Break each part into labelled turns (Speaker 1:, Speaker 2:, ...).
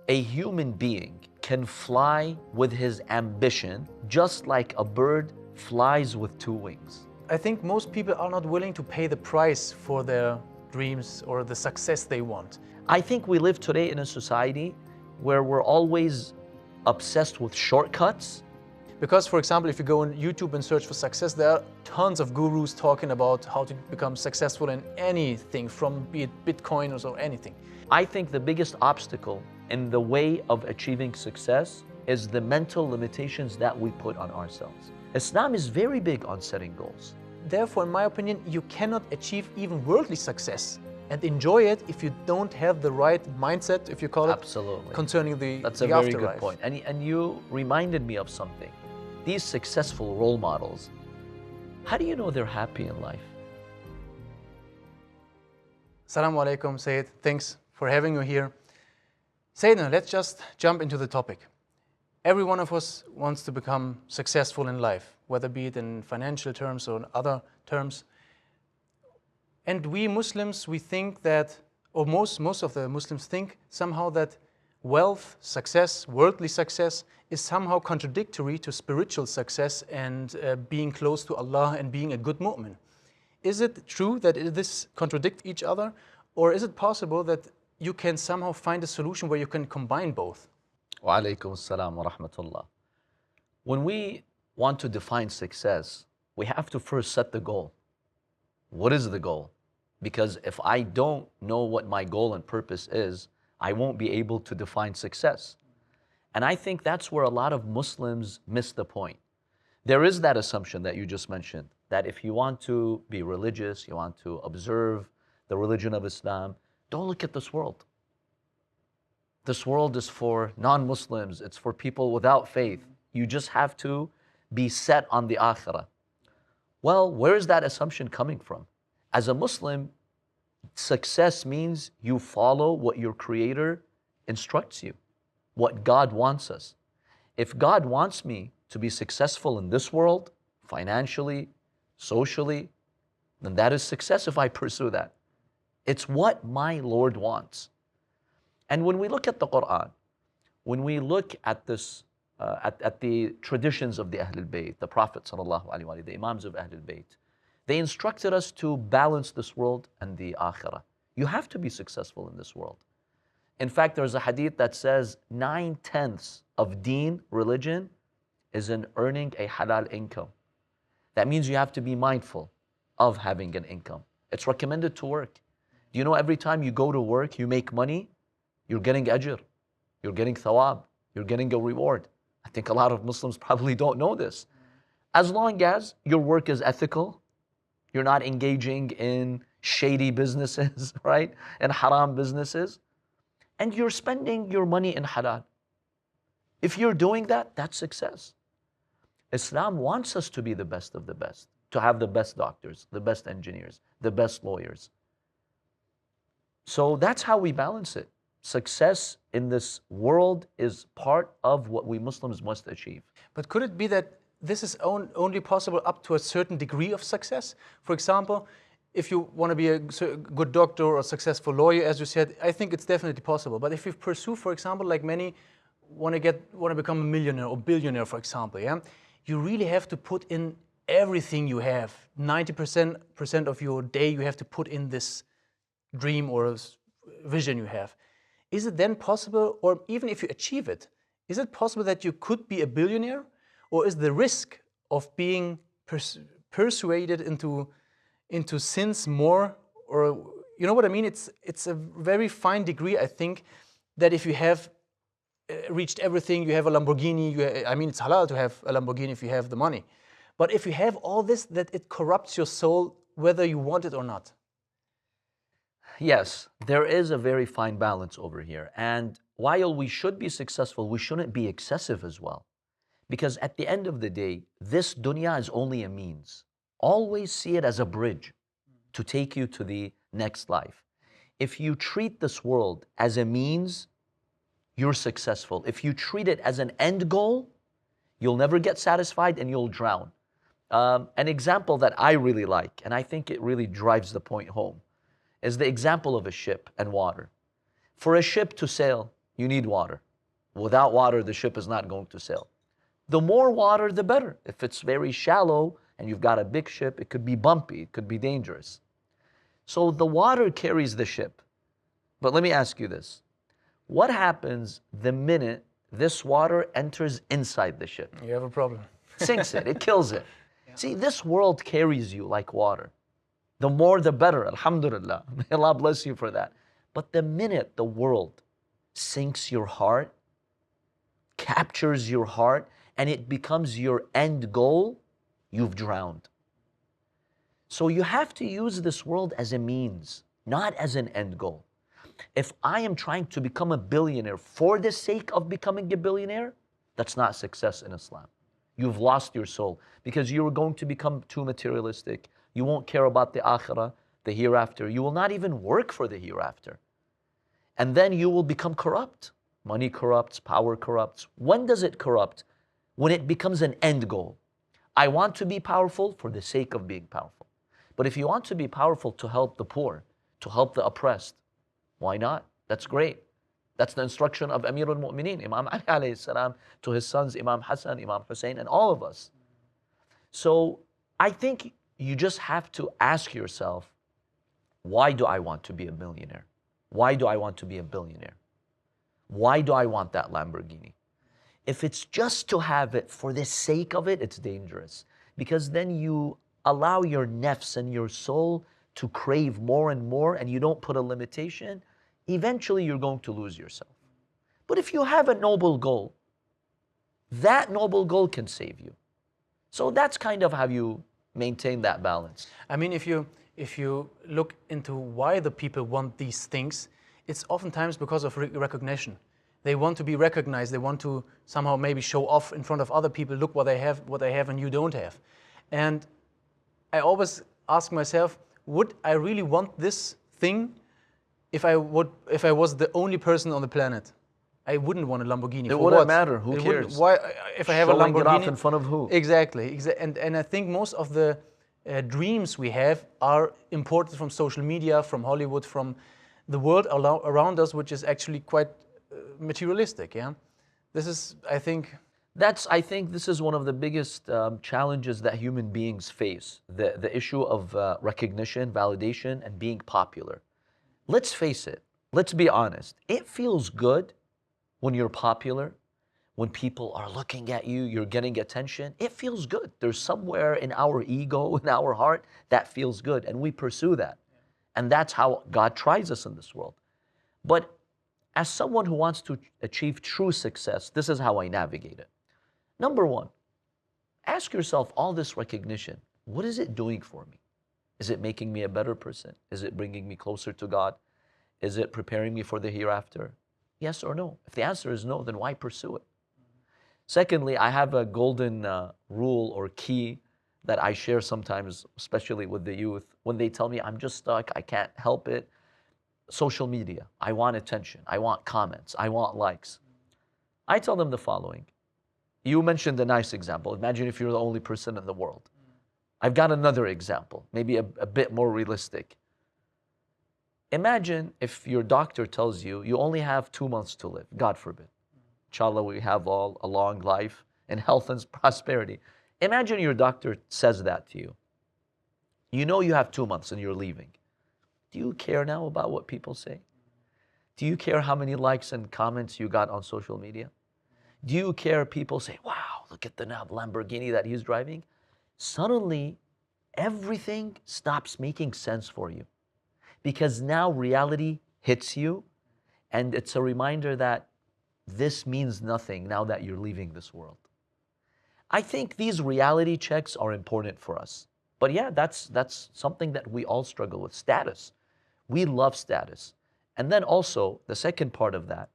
Speaker 1: A human being can fly with his ambition just like a bird flies with two wings.
Speaker 2: I think most people are not willing to pay the price for their dreams or the success they want.
Speaker 1: I think we live today in a society where we're always obsessed with shortcuts.
Speaker 2: Because, for example, if you go on YouTube and search for success, there are tons of gurus talking about how to become successful in anything, from be it Bitcoin or anything.
Speaker 1: I think the biggest obstacle in the way of achieving success is the mental limitations that we put on ourselves. Islam is very big on setting goals.
Speaker 2: Therefore, in my opinion, you cannot achieve even worldly success and enjoy it if you don't have the right mindset, if you call it,
Speaker 1: Absolutely.
Speaker 2: concerning the
Speaker 1: That's
Speaker 2: the
Speaker 1: a very
Speaker 2: afterlife.
Speaker 1: good point. And you reminded me of something. These successful role models, how do you know they're happy in life?
Speaker 2: Assalamu alaikum, Sayyid. Thanks for having you here. Sayyidina, let's just jump into the topic. Every one of us wants to become successful in life, whether be it in financial terms or in other terms. And we Muslims, we think that, or most of the Muslims think somehow that wealth, success, worldly success is somehow contradictory to spiritual success and being close to Allah and being a good mu'min. Is it true that this contradict each other, or is it possible that you can somehow find a solution where you can combine both?
Speaker 1: Wa alaikum assalam wa rahmatullah. When we want to define success, we have to first set the goal. What is the goal? Because if I don't know what my goal and purpose is, I won't be able to define success. And I think that's where a lot of Muslims miss the point. There is that assumption that you just mentioned, that if you want to be religious, you want to observe the religion of Islam, don't look at this world. This world is for non-Muslims, it's for people without faith. You just have to be set on the akhirah. Well, where is that assumption coming from? As a Muslim, success means you follow what your Creator instructs you, what God wants us. If God wants me to be successful in this world, financially, socially, then that is success if I pursue that. It's what my Lord wants. And when we look at the Quran, when we look at this, at the traditions of the Ahlul Bayt, the Prophet sallallahu alaihi wasallam, the Imams of Ahlul Bayt, they instructed us to balance this world and the akhirah. You have to be successful in this world. In fact, there's a hadith that says 9/10 of deen, religion, is in earning a halal income. That means you have to be mindful of having an income. It's recommended to work. Do you know every time you go to work, you make money, you're getting ajr, you're getting thawab, you're getting a reward. I think a lot of Muslims probably don't know this. As long as your work is ethical, you're not engaging in shady businesses, right? And haram businesses. And you're spending your money in halal. If you're doing that, that's success. Islam wants us to be the best of the best, to have the best doctors, the best engineers, the best lawyers. So that's how we balance it. Success in this world is part of what we Muslims must achieve.
Speaker 2: But could it be that this is only possible up to a certain degree of success? For example, if you want to be a good doctor or a successful lawyer, as you said, I think it's definitely possible. But if you pursue, for example, like many want to become a millionaire or billionaire, for example, yeah, you really have to put in everything you have. 90% of your day you have to put in this dream or vision you have. Is it then possible, or even if you achieve it, is it possible that you could be a billionaire? Or is the risk of being persuaded into sins more, or you know what I mean? It's a very fine degree, I think, that if you have reached everything, you have a Lamborghini, I mean, it's halal to have a Lamborghini if you have the money. But if you have all this, that it corrupts your soul, whether you want it or not.
Speaker 1: Yes, there is a very fine balance over here. And while we should be successful, we shouldn't be excessive as well. Because at the end of the day, this dunya is only a means. Always see it as a bridge to take you to the next life. If you treat this world as a means, you're successful. If you treat it as an end goal, you'll never get satisfied and you'll drown. An example that I really like, and I think it really drives the point home, is the example of a ship and water. For a ship to sail, You need water. Without water, the ship is not going to sail. The more water, the better. If it's very shallow and you've got a big ship, it could be bumpy, it could be dangerous. So the water carries the ship. But let me ask you this. What happens the minute this water enters inside the ship?
Speaker 2: You have a problem.
Speaker 1: Sinks it, it kills it. See, this world carries you like water. The more the better, alhamdulillah. May Allah bless you for that. But the minute the world sinks your heart, captures your heart, and it becomes your end goal, you've drowned. So you have to use this world as a means, not as an end goal. If I am trying to become a billionaire for the sake of becoming a billionaire, that's not success in Islam. You've lost your soul because you're going to become too materialistic. You won't care about the akhirah, the hereafter. You will not even work for the hereafter. And then you will become corrupt. Money corrupts, power corrupts. When does it corrupt? When it becomes an end goal. I want to be powerful for the sake of being powerful. But if you want to be powerful to help the poor, to help the oppressed, why not? That's great. That's the instruction of Amir al-Mu'mineen, Imam Ali alayhi salam, to his sons, Imam Hassan, Imam Hussein, and all of us. So I think you just have to ask yourself, why do I want to be a millionaire? Why do I want to be a billionaire? Why do I want that Lamborghini? If it's just to have it for the sake of it, it's dangerous. Because then you allow your nafs and your soul to crave more and more, and you don't put a limitation, eventually you're going to lose yourself. But if you have a noble goal, that noble goal can save you. So that's kind of how you maintain that balance.
Speaker 2: I mean, if you look into why the people want these things, it's oftentimes because of recognition. They want to be recognized. They want to somehow maybe show off in front of other people. Look what they have, and you don't have. And I always ask myself, would I really want this thing if I was the only person on the planet? I wouldn't want a Lamborghini.
Speaker 1: It wouldn't matter. Who cares?
Speaker 2: Why, if I have a Lamborghini?
Speaker 1: Showing it off in front of who?
Speaker 2: Exactly. And I think most of the dreams we have are imported from social media, from Hollywood, from the world around us, which is actually quite materialistic. Yeah, this is, I think
Speaker 1: this is one of the biggest challenges that human beings face, the issue of recognition, validation, and being popular. Let's face it, let's be honest. It feels good when you're popular, when people are looking at you, you're getting attention. It feels good. There's somewhere in our ego, in our heart, that feels good, and we pursue that. And that's how God tries us in this world. But as someone who wants to achieve true success, this is how I navigate it. Number one, ask yourself, all this recognition, what is it doing for me? Is it making me a better person? Is it bringing me closer to God? Is it preparing me for the hereafter? Yes or no? If the answer is no, then why pursue it? Secondly, I have a golden rule or key that I share sometimes, especially with the youth, when they tell me I'm just stuck, I can't help it. Social media, I want attention, I want comments, I want likes. I tell them the following. You mentioned a nice example. Imagine if you're the only person in the world. I've got another example, maybe a bit more realistic. Imagine if your doctor tells you you only have 2 months to live, God forbid. Inshallah, we have all a long life and health and prosperity. Imagine your doctor says that to you. You know you have 2 months and you're leaving. Do you care now about what people say? Do you care how many likes and comments you got on social media? Do you care people say, wow, look at the Lamborghini that he's driving? Suddenly, everything stops making sense for you because now reality hits you and it's a reminder that this means nothing now that you're leaving this world. I think these reality checks are important for us. But yeah, that's something that we all struggle with, status. We love status. And then also, the second part of that,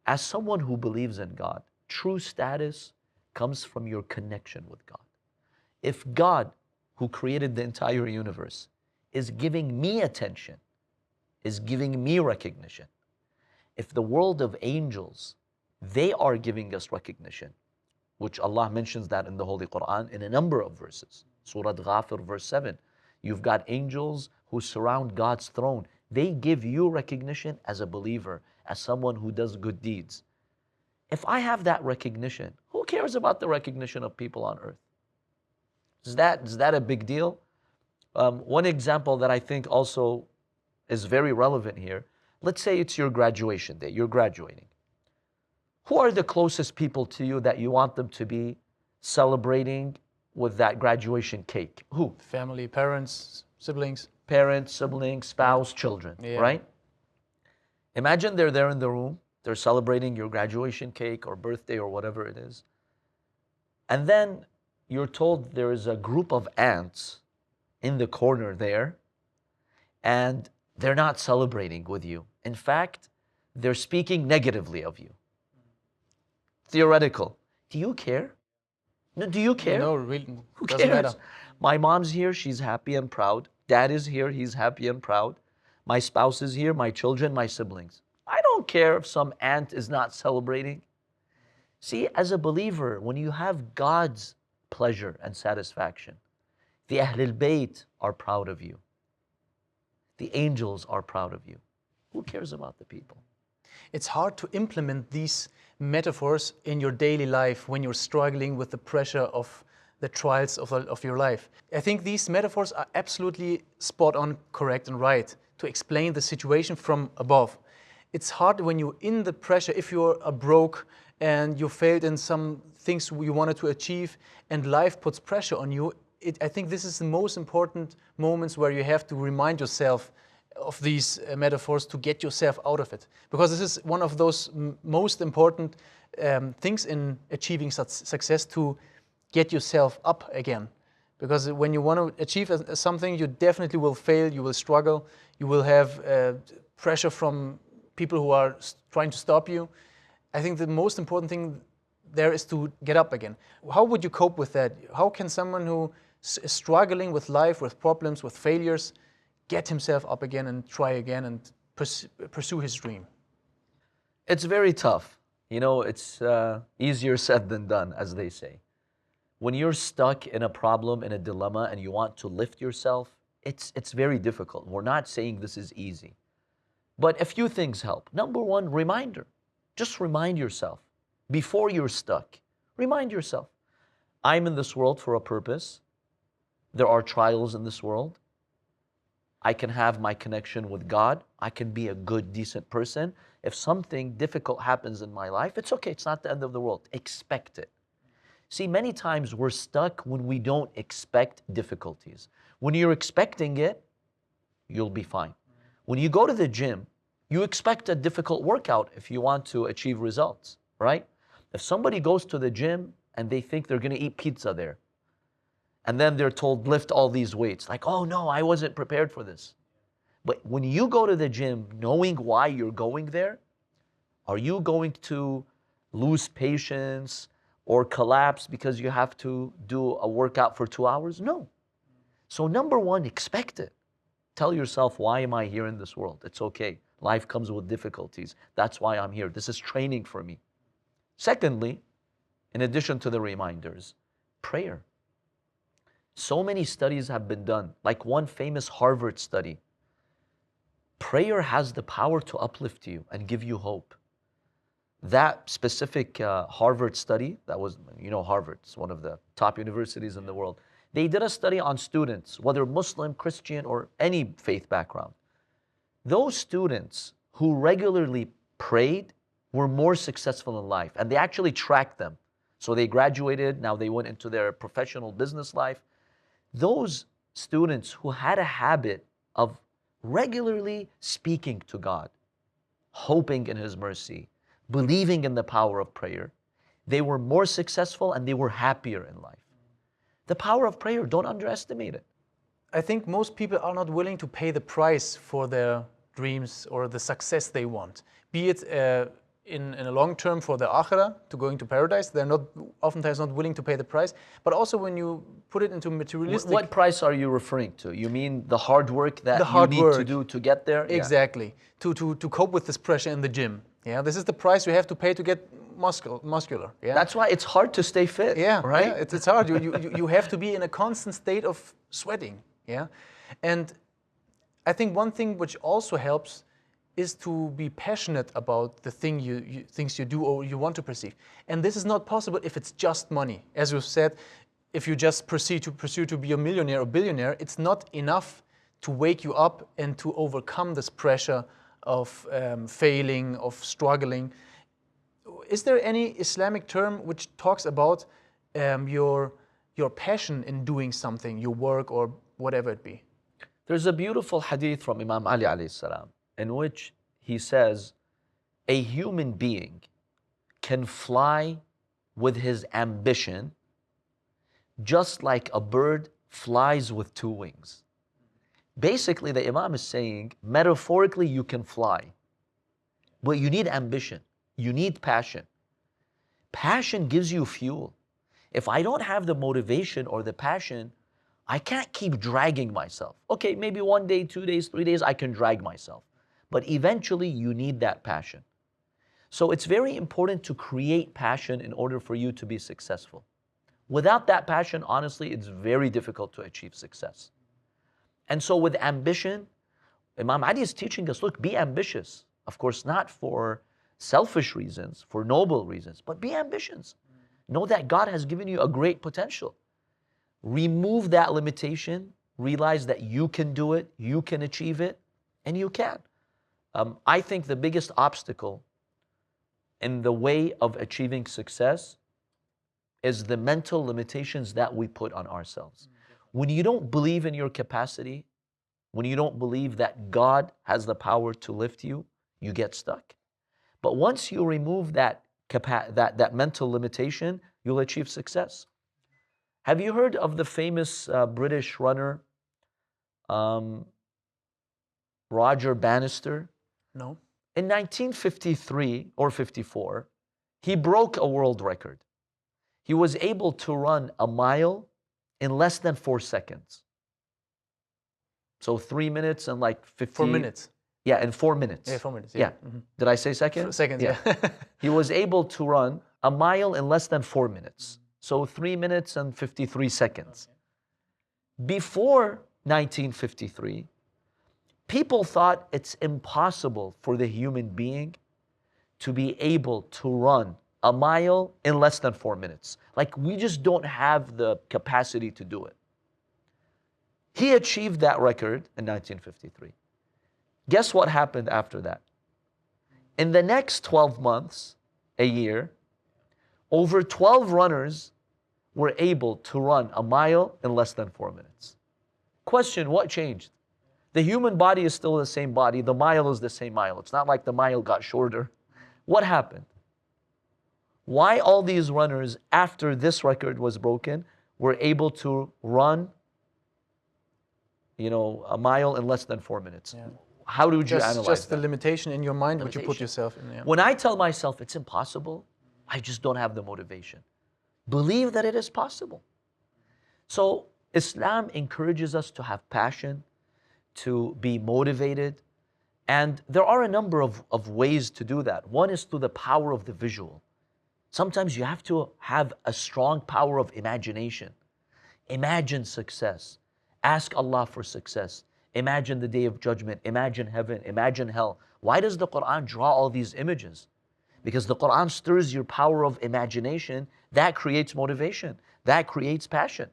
Speaker 1: as someone who believes in God, true status comes from your connection with God. If God, who created the entire universe, is giving me attention, is giving me recognition, if the world of angels, they are giving us recognition, which Allah mentions that in the Holy Quran in a number of verses. Surah Ghafir, verse 7. You've got angels who surround God's throne. They give you recognition as a believer, as someone who does good deeds. If I have that recognition, who cares about the recognition of people on earth? Is that a big deal? One example that I think also is very relevant here, let's say it's your graduation day, you're graduating. Who are the closest people to you that you want them to be celebrating with that graduation cake? Who?
Speaker 2: Family, parents, siblings.
Speaker 1: Parents, siblings, spouse, children,
Speaker 2: Yeah.
Speaker 1: right? Imagine they're there in the room, they're celebrating your graduation cake or birthday or whatever it is. And then you're told there is a group of ants in the corner there, and they're not celebrating with you. In fact, they're speaking negatively of you. Theoretical. Do you care? No, do you care?
Speaker 2: No, really,
Speaker 1: Who
Speaker 2: doesn't
Speaker 1: cares?
Speaker 2: matter.
Speaker 1: My mom's here, she's happy and proud. Dad is here, he's happy and proud. My spouse is here, my children, my siblings. I don't care if some ant is not celebrating. See, as a believer, when you have God's pleasure and satisfaction, the Ahlul Bayt are proud of you. The angels are proud of you. Who cares about the people?
Speaker 2: It's hard to implement these metaphors in your daily life when you're struggling with the pressure of the trials of your life. I think these metaphors are absolutely spot on, correct and right to explain the situation from above. It's hard when you're in the pressure, if you're broke and you failed in some things you wanted to achieve and life puts pressure on you. I think this is the most important moments where you have to remind yourself of these metaphors to get yourself out of it. Because this is one of those most important things in achieving success, to get yourself up again. Because when you want to achieve something, you definitely will fail, you will struggle, you will have pressure from people who are trying to stop you. I think the most important thing there is to get up again. How would you cope with that? How can someone who is struggling with life, with problems, with failures, get himself up again and try again and pursue his dream?
Speaker 1: It's very tough. You know, it's easier said than done, as they say. When you're stuck in a problem, in a dilemma, and you want to lift yourself, it's very difficult. We're not saying this is easy. But a few things help. Number one, reminder. Just remind yourself before you're stuck. Remind yourself, I'm in this world for a purpose. There are trials in this world. I can have my connection with God. I can be a good, decent person. If something difficult happens in my life, it's okay. It's not the end of the world. Expect it. See, many times we're stuck when we don't expect difficulties. When you're expecting it, you'll be fine. When you go to the gym, you expect a difficult workout if you want to achieve results, right? If somebody goes to the gym and they think they're going to eat pizza there, and then they're told, lift all these weights, like, oh no, I wasn't prepared for this. But when you go to the gym knowing why you're going there, are you going to lose patience or collapse because you have to do a workout for 2 hours? No. So number one, expect it. Tell yourself, why am I here in this world? It's okay. Life comes with difficulties. That's why I'm here. This is training for me. Secondly, in addition to the reminders, prayer. So many studies have been done, like one famous Harvard study. Prayer has the power to uplift you and give you hope. That specific Harvard study, that was, you know, Harvard, it's one of the top universities in the world. They did a study on students, whether Muslim, Christian, or any faith background. Those students who regularly prayed were more successful in life, and they actually tracked them. So they graduated, now they went into their professional business life. Those students who had a habit of regularly speaking to God, hoping in His mercy, believing in the power of prayer, they were more successful and they were happier in life. The power of prayer, don't underestimate it.
Speaker 2: I think most people are not willing to pay the price for their dreams or the success they want. Be it in a long term for the akhirah, to going to paradise, they're not oftentimes not willing to pay the price. But also when you put it into materialistic...
Speaker 1: What price are you referring to? You mean the hard work that
Speaker 2: hard
Speaker 1: you need to
Speaker 2: work.
Speaker 1: do to get there?
Speaker 2: Exactly. To cope with this pressure in the gym. Yeah, this is the price you have to pay to get muscular. Yeah.
Speaker 1: That's why it's hard to stay fit.
Speaker 2: Yeah,
Speaker 1: right?
Speaker 2: Yeah, it's hard. You have to be in a constant state of sweating. Yeah, and I think one thing which also helps is to be passionate about the things you do or you want to perceive. And this is not possible if it's just money. As you said, if you just pursue to be a millionaire or billionaire, it's not enough to wake you up and to overcome this pressure of failing, of struggling. Is there any Islamic term which talks about your passion in doing something, your work or whatever it be?
Speaker 1: There's a beautiful hadith from Imam Ali alayhi salam in which he says, a human being can fly with his ambition just like a bird flies with two wings. Basically, the Imam is saying, metaphorically, you can fly, but you need ambition, you need passion. Passion gives you fuel. If I don't have the motivation or the passion, I can't keep dragging myself. Okay, maybe 1 day, 2 days, 3 days, I can drag myself. But eventually, you need that passion. So it's very important to create passion in order for you to be successful. Without that passion, honestly, it's very difficult to achieve success. And so with ambition, Imam Ali is teaching us, look, be ambitious. Of course, not for selfish reasons, for noble reasons, but be ambitious. Know that God has given you a great potential. Remove that limitation, realize that you can do it, you can achieve it, and you can. I think the biggest obstacle in the way of achieving success is the mental limitations that we put on ourselves. When you don't believe in your capacity, when you don't believe that God has the power to lift you, you get stuck. But once you remove that mental limitation, you'll achieve success. Have you heard of the famous British runner, Roger Bannister?
Speaker 2: No.
Speaker 1: In 1953 or 54, he broke a world record. He was able to run a mile in less than 4 seconds. So 3 minutes and like 50...
Speaker 2: 4 minutes.
Speaker 1: Yeah, in 4 minutes.
Speaker 2: Yeah, 4 minutes.
Speaker 1: Yeah.
Speaker 2: Mm-hmm.
Speaker 1: Did I say seconds?
Speaker 2: Seconds, yeah.
Speaker 1: He was able to run a mile in less than 4 minutes. So 3 minutes and 53 seconds. Before 1953, people thought it's impossible for the human being to be able to run a mile in less than 4 minutes. Like, we just don't have the capacity to do it. He achieved that record in 1953. Guess what happened after that? In the next 12 months, a year, over 12 runners were able to run a mile in less than 4 minutes. Question, what changed? The human body is still the same body. The mile is the same mile. It's not like the mile got shorter. What happened? Why all these runners, after this record was broken, were able to run, a mile in less than 4 minutes? Yeah. How would you analyze
Speaker 2: just
Speaker 1: that?
Speaker 2: the limitation in your mind which you put yourself in. Yeah.
Speaker 1: When I tell myself it's impossible, I just don't have the motivation. Believe that it is possible. So Islam encourages us to have passion, to be motivated, and there are a number of ways to do that. One is through the power of the visual. Sometimes you have to have a strong power of imagination. Imagine success. Ask Allah for success. Imagine the day of judgment. Imagine heaven. Imagine hell. Why does the Quran draw all these images? Because the Quran stirs your power of imagination. That creates motivation. That creates passion.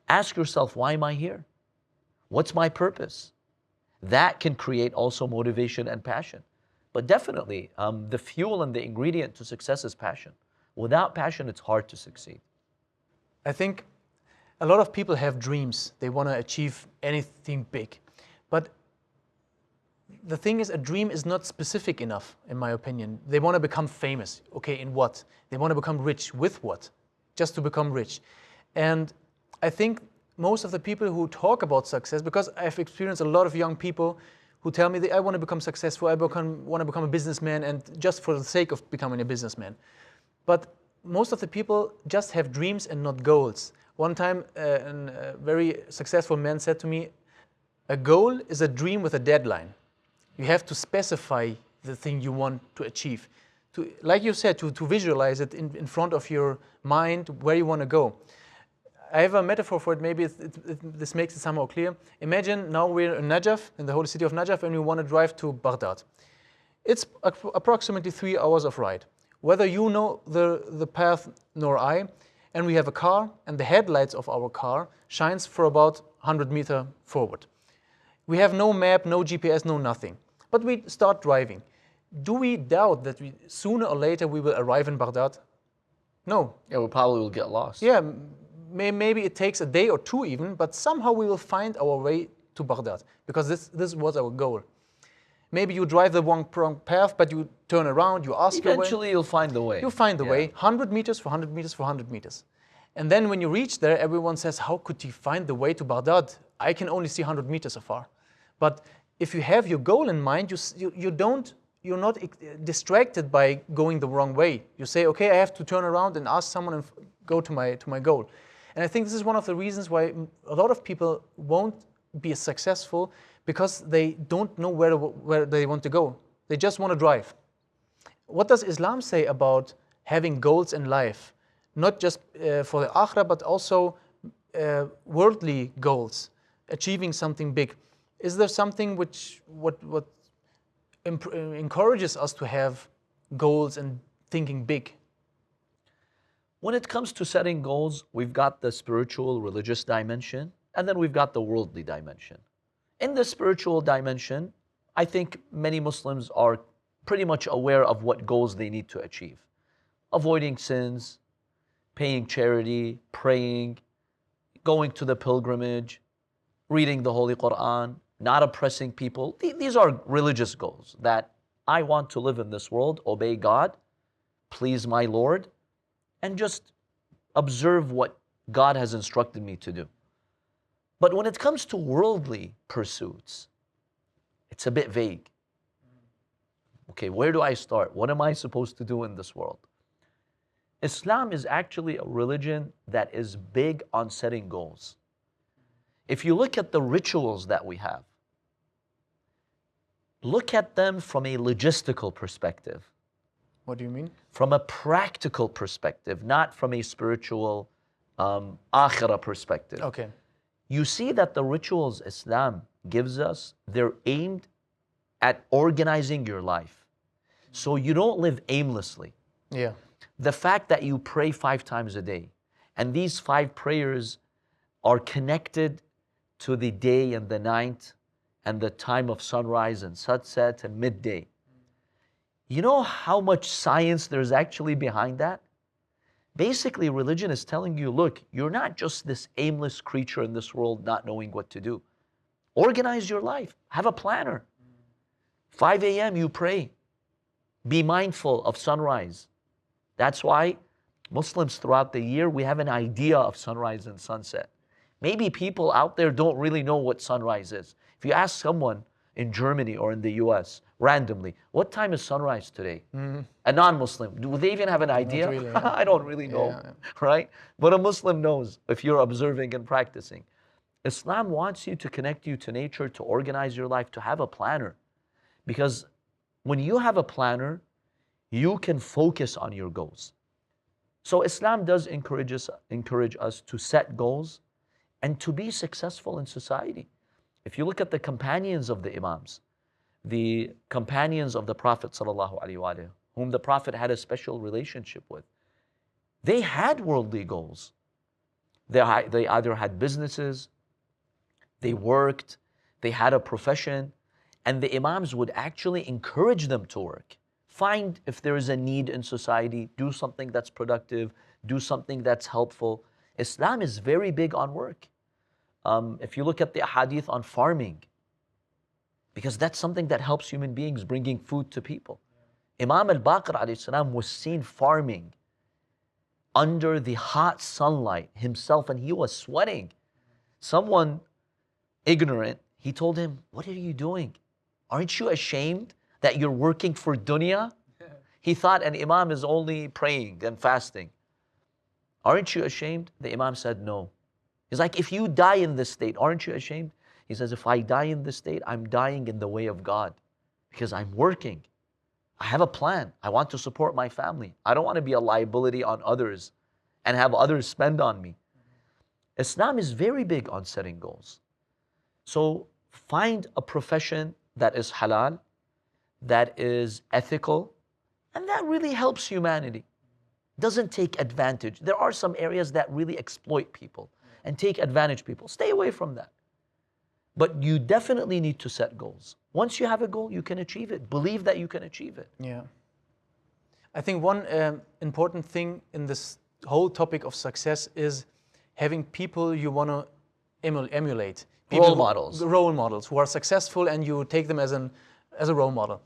Speaker 1: Ask yourself, why am I here? What's my purpose? That can create also motivation and passion. But definitely, the fuel and the ingredient to success is passion. Without passion, it's hard to succeed.
Speaker 2: I think a lot of people have dreams. They want to achieve anything big. But the thing is, a dream is not specific enough, in my opinion. They want to become famous. Okay, in what? They want to become rich. With what? Just to become rich. And I think most of the people who talk about success, because I've experienced a lot of young people who tell me that I want to become successful, I want to become a businessman, and just for the sake of becoming a businessman. But most of the people just have dreams and not goals. One time, a very successful man said to me, a goal is a dream with a deadline. You have to specify the thing you want to achieve. Like you said, to visualize it in front of your mind where you want to go. I have a metaphor for it. Maybe this makes it somehow clear. Imagine now we're in Najaf, in the holy city of Najaf, and we want to drive to Baghdad. It's approximately 3 hours of ride. Whether you know the path nor I, and we have a car, and the headlights of our car shines for about 100 meters forward. We have no map, no GPS, no nothing. But we start driving. Do we doubt that sooner or later we will arrive in Baghdad? No.
Speaker 1: Yeah, we probably will get lost.
Speaker 2: Yeah, maybe it takes a day or two even, but somehow we will find our way to Baghdad, because this was our goal. Maybe you drive the wrong path, but you turn around, you ask your way.
Speaker 1: Eventually you'll find the way.
Speaker 2: You'll find the way, 100 meters for 100 meters for 100 meters. And then when you reach there, everyone says, how could you find the way to Baghdad? I can only see 100 meters afar. But if you have your goal in mind, you're not distracted by going the wrong way. You say, okay, I have to turn around and ask someone and go to my goal. And I think this is one of the reasons why a lot of people won't be successful, because they don't know where they want to go. They just want to drive. What does Islam say about having goals in life? Not just for the akhirah, but also worldly goals, achieving something big. Is there something what encourages us to have goals and thinking big?
Speaker 1: When it comes to setting goals, we've got the spiritual, religious dimension, and then we've got the worldly dimension. In the spiritual dimension, I think many Muslims are pretty much aware of what goals they need to achieve. Avoiding sins, paying charity, praying, going to the pilgrimage, reading the Holy Quran, not oppressing people. These are religious goals that I want to live in this world, obey God, please my Lord, and just observe what God has instructed me to do. But when it comes to worldly pursuits, it's a bit vague. Okay, where do I start? What am I supposed to do in this world? Islam is actually a religion that is big on setting goals. If you look at the rituals that we have, look at them from a logistical perspective.
Speaker 2: What do you mean?
Speaker 1: From a practical perspective, not from a spiritual akhirah perspective.
Speaker 2: Okay.
Speaker 1: You see that the rituals Islam gives us, they're aimed at organizing your life. So you don't live aimlessly.
Speaker 2: Yeah.
Speaker 1: The fact that you pray 5 times a day, and these 5 prayers are connected to the day and the night, and the time of sunrise and sunset and midday. You know how much science there's actually behind that? Basically, religion is telling you, look, you're not just this aimless creature in this world not knowing what to do. Organize your life. Have a planner. 5 a.m. you pray. Be mindful of sunrise. That's why Muslims throughout the year, we have an idea of sunrise and sunset. Maybe people out there don't really know what sunrise is. If you ask someone in Germany or in the US randomly, what time is sunrise today? A non-Muslim, do they even have an idea?
Speaker 2: Not really, yeah.
Speaker 1: I don't really know,
Speaker 2: Yeah.
Speaker 1: right? But a Muslim knows if you're observing and practicing. Islam wants you to connect you to nature, to organize your life, to have a planner. Because when you have a planner, you can focus on your goals. So Islam does encourage us to set goals and to be successful in society. If you look at the companions of the Imams, the companions of the Prophet ﷺ, whom the Prophet had a special relationship with, they had worldly goals. They either had businesses, they worked, they had a profession, and the Imams would actually encourage them to work. Find if there is a need in society, do something that's productive, do something that's helpful. Islam is very big on work. If you look at the hadith on farming, because that's something that helps human beings, bringing food to people. Mohammad Baqir ﷺ was seen farming under the hot sunlight himself, and he was sweating. Someone ignorant, he told him, what are you doing? Aren't you ashamed that you're working for dunya? He thought an imam is only praying and fasting. Aren't you ashamed? The imam said, no. He's like, if you die in this state, aren't you ashamed? He says, if I die in this state, I'm dying in the way of God because I'm working. I have a plan. I want to support my family. I don't want to be a liability on others and have others spend on me. Islam is very big on setting goals. So find a profession that is halal, that is ethical, and that really helps humanity. Doesn't take advantage. There are some areas that really exploit people and take advantage of people. Stay away from that. But you definitely need to set goals. Once you have a goal, you can achieve it. Believe that you can achieve it.
Speaker 2: Yeah. I think one important thing in this whole topic of success is having people you want to emulate. People
Speaker 1: Role models.
Speaker 2: Role models who are successful, and you take them as a role model.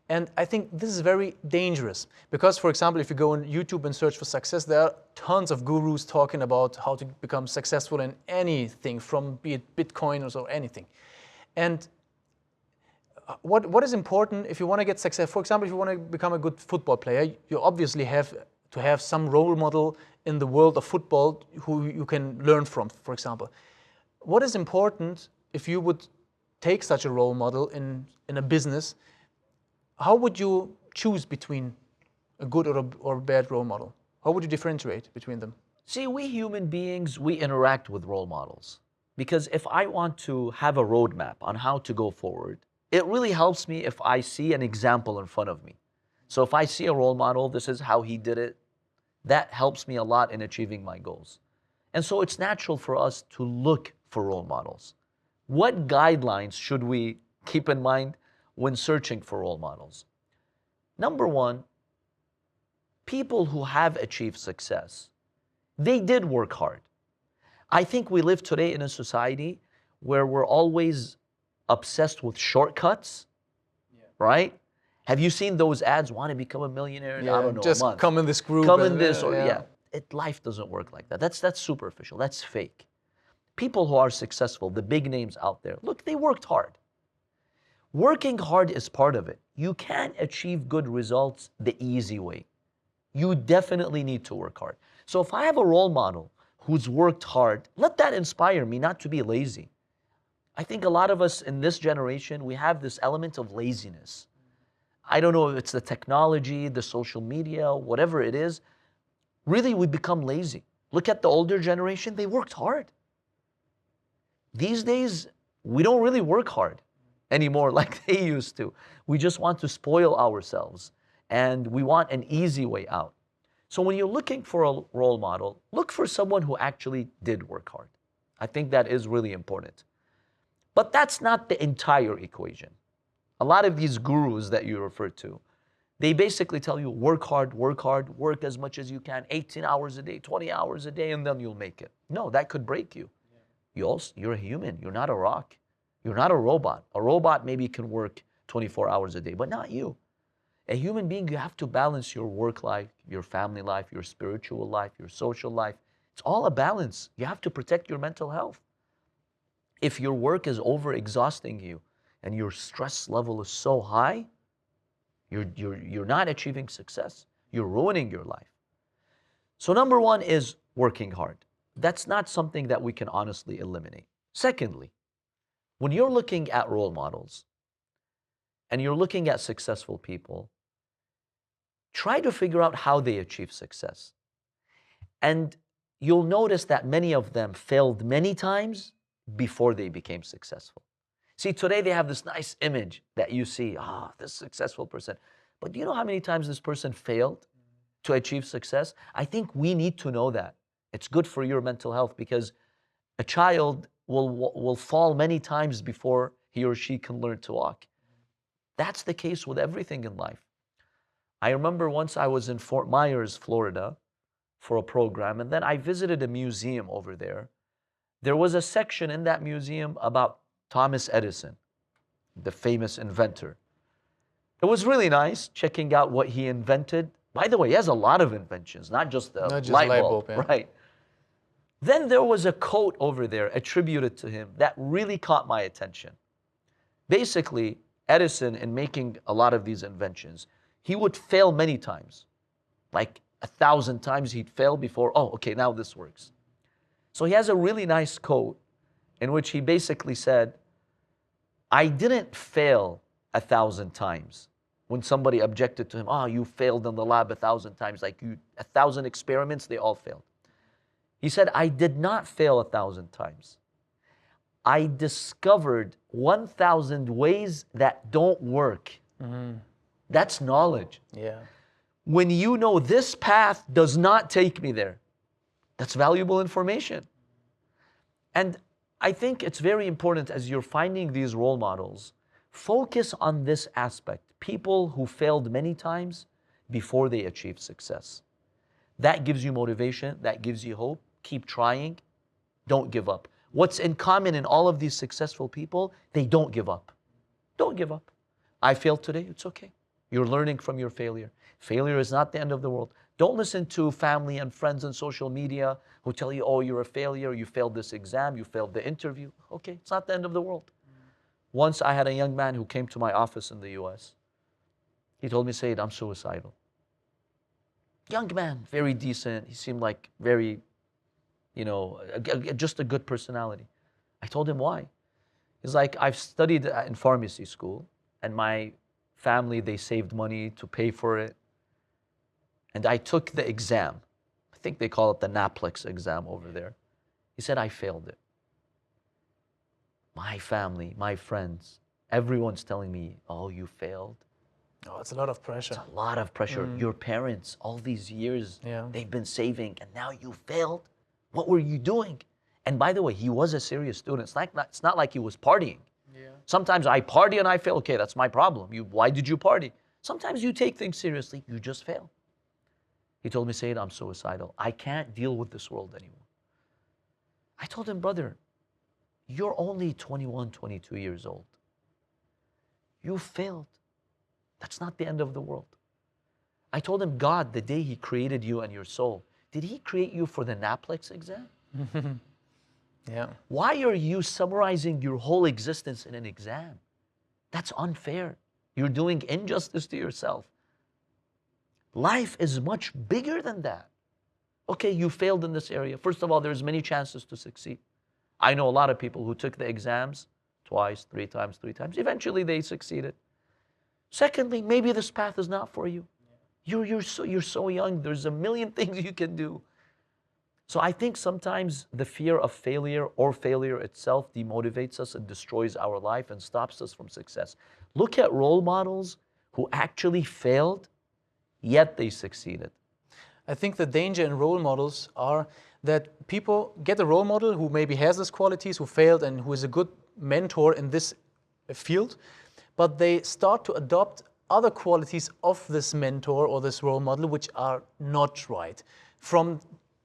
Speaker 2: And I think this is very dangerous because, for example, if you go on YouTube and search for success, there are tons of gurus talking about how to become successful in anything, from be it Bitcoin or anything. And what is important if you want to get success? For example, if you want to become a good football player, you obviously have to have some role model in the world of football who you can learn from, for example. What is important if you would take such a role model in a business? How would you choose between a good or a bad role model? How would you differentiate between them?
Speaker 1: See, we human beings, we interact with role models. Because if I want to have a roadmap on how to go forward, it really helps me if I see an example in front of me. So if I see a role model, this is how he did it, that helps me a lot in achieving my goals. And so it's natural for us to look for role models. What guidelines should we keep in mind when searching for role models? Number one, people who have achieved success, they did work hard. I think we live today in a society where we're always obsessed with shortcuts, right? Have you seen those ads, want to become a millionaire in, I don't know,
Speaker 2: just
Speaker 1: a month?
Speaker 2: come in this group.
Speaker 1: Come in this, or life doesn't work like that. That's superficial, that's fake. People who are successful, the big names out there, look, they worked hard. Working hard is part of it. You can't achieve good results the easy way. You definitely need to work hard. So if I have a role model who's worked hard, let that inspire me not to be lazy. I think a lot of us in this generation, we have this element of laziness. I don't know if it's the technology, the social media, whatever it is. Really, we become lazy. Look at the older generation, they worked hard. These days, we don't really work hard anymore like they used to. We just want to spoil ourselves and we want an easy way out. So when you're looking for a role model, look for someone who actually did work hard. I think that is really important. But that's not the entire equation. A lot of these gurus that you refer to, they basically tell you work hard, work as much as you can, 18 hours a day, 20 hours a day, and then you'll make it. No, that could break you. You're a human, you're not a rock. You're not a robot. A robot maybe can work 24 hours a day, but not you. A human being, you have to balance your work life, your family life, your spiritual life, your social life. It's all a balance. You have to protect your mental health. If your work is over-exhausting you and your stress level is so high, you're not achieving success. You're ruining your life. So number one is working hard. That's not something that we can honestly eliminate. Secondly, when you're looking at role models and you're looking at successful people, try to figure out how they achieve success. And you'll notice that many of them failed many times before they became successful. See, today they have this nice image that you see, this successful person. But do you know how many times this person failed to achieve success? I think we need to know that. It's good for your mental health because a child will fall many times before he or she can learn to walk. That's the case with everything in life. I remember once I was in Fort Myers, Florida for a program, and then I visited a museum over there. There was a section in that museum about Thomas Edison, the famous inventor. It was really nice checking out what he invented. By the way, he has a lot of inventions, not just the light bulb, right? Then there was a quote over there attributed to him that really caught my attention. Basically, Edison, in making a lot of these inventions, he would fail many times. Like 1,000 times he'd fail before, okay, now this works. So he has a really nice quote in which he basically said, I didn't fail 1,000 times. When somebody objected to him, you failed in the lab 1,000 times, like 1,000 experiments, they all failed. He said, I did not fail 1,000 times. I discovered 1,000 ways that don't work. That's knowledge.
Speaker 2: Yeah.
Speaker 1: When you know this path does not take me there, that's valuable information. And I think it's very important as you're finding these role models, focus on this aspect. People who failed many times before they achieved success. That gives you motivation, that gives you hope. Keep trying, don't give up. What's in common in all of these successful people? They don't give up. Don't give up. I failed today, it's okay. You're learning from your failure. Failure is not the end of the world. Don't listen to family and friends on social media who tell you, oh, you're a failure, you failed this exam, you failed the interview. Okay, it's not the end of the world. Once I had a young man who came to my office in the US. He told me, Sayyid, I'm suicidal. Young man, very decent. He seemed like very, just a good personality. I told him why. He's like, I've studied in pharmacy school and my family, they saved money to pay for it. And I took the exam. I think they call it the NAPLEX exam over there. He said, I failed it. My family, my friends, everyone's telling me, oh, you failed.
Speaker 2: Oh, it's a lot of pressure.
Speaker 1: It's a lot of pressure. Your parents, all these years, they've been saving, and now you failed. What were you doing? And by the way, he was a serious student. It's not like he was partying. Yeah. Sometimes I party and I fail. Okay, that's my problem. Why did you party? Sometimes you take things seriously. You just fail. He told me, Sayyid, I'm suicidal. I can't deal with this world anymore. I told him, brother, you're only 21, 22 years old. You failed. That's not the end of the world. I told him, God, the day He created you and your soul, did He create you for the NAPLEX exam?
Speaker 2: Yeah.
Speaker 1: Why are you summarizing your whole existence in an exam? That's unfair. You're doing injustice to yourself. Life is much bigger than that. Okay, you failed in this area. First of all, there's many chances to succeed. I know a lot of people who took the exams twice, three times. Eventually they succeeded. Secondly, maybe this path is not for you. You're so young. There's a million things you can do. So I think sometimes the fear of failure or failure itself demotivates us and destroys our life and stops us from success. Look at role models who actually failed, yet they succeeded.
Speaker 2: I think the danger in role models are that people get a role model who maybe has these qualities, who failed and who is a good mentor in this field, but they start to adopt other qualities of this mentor or this role model which are not right. From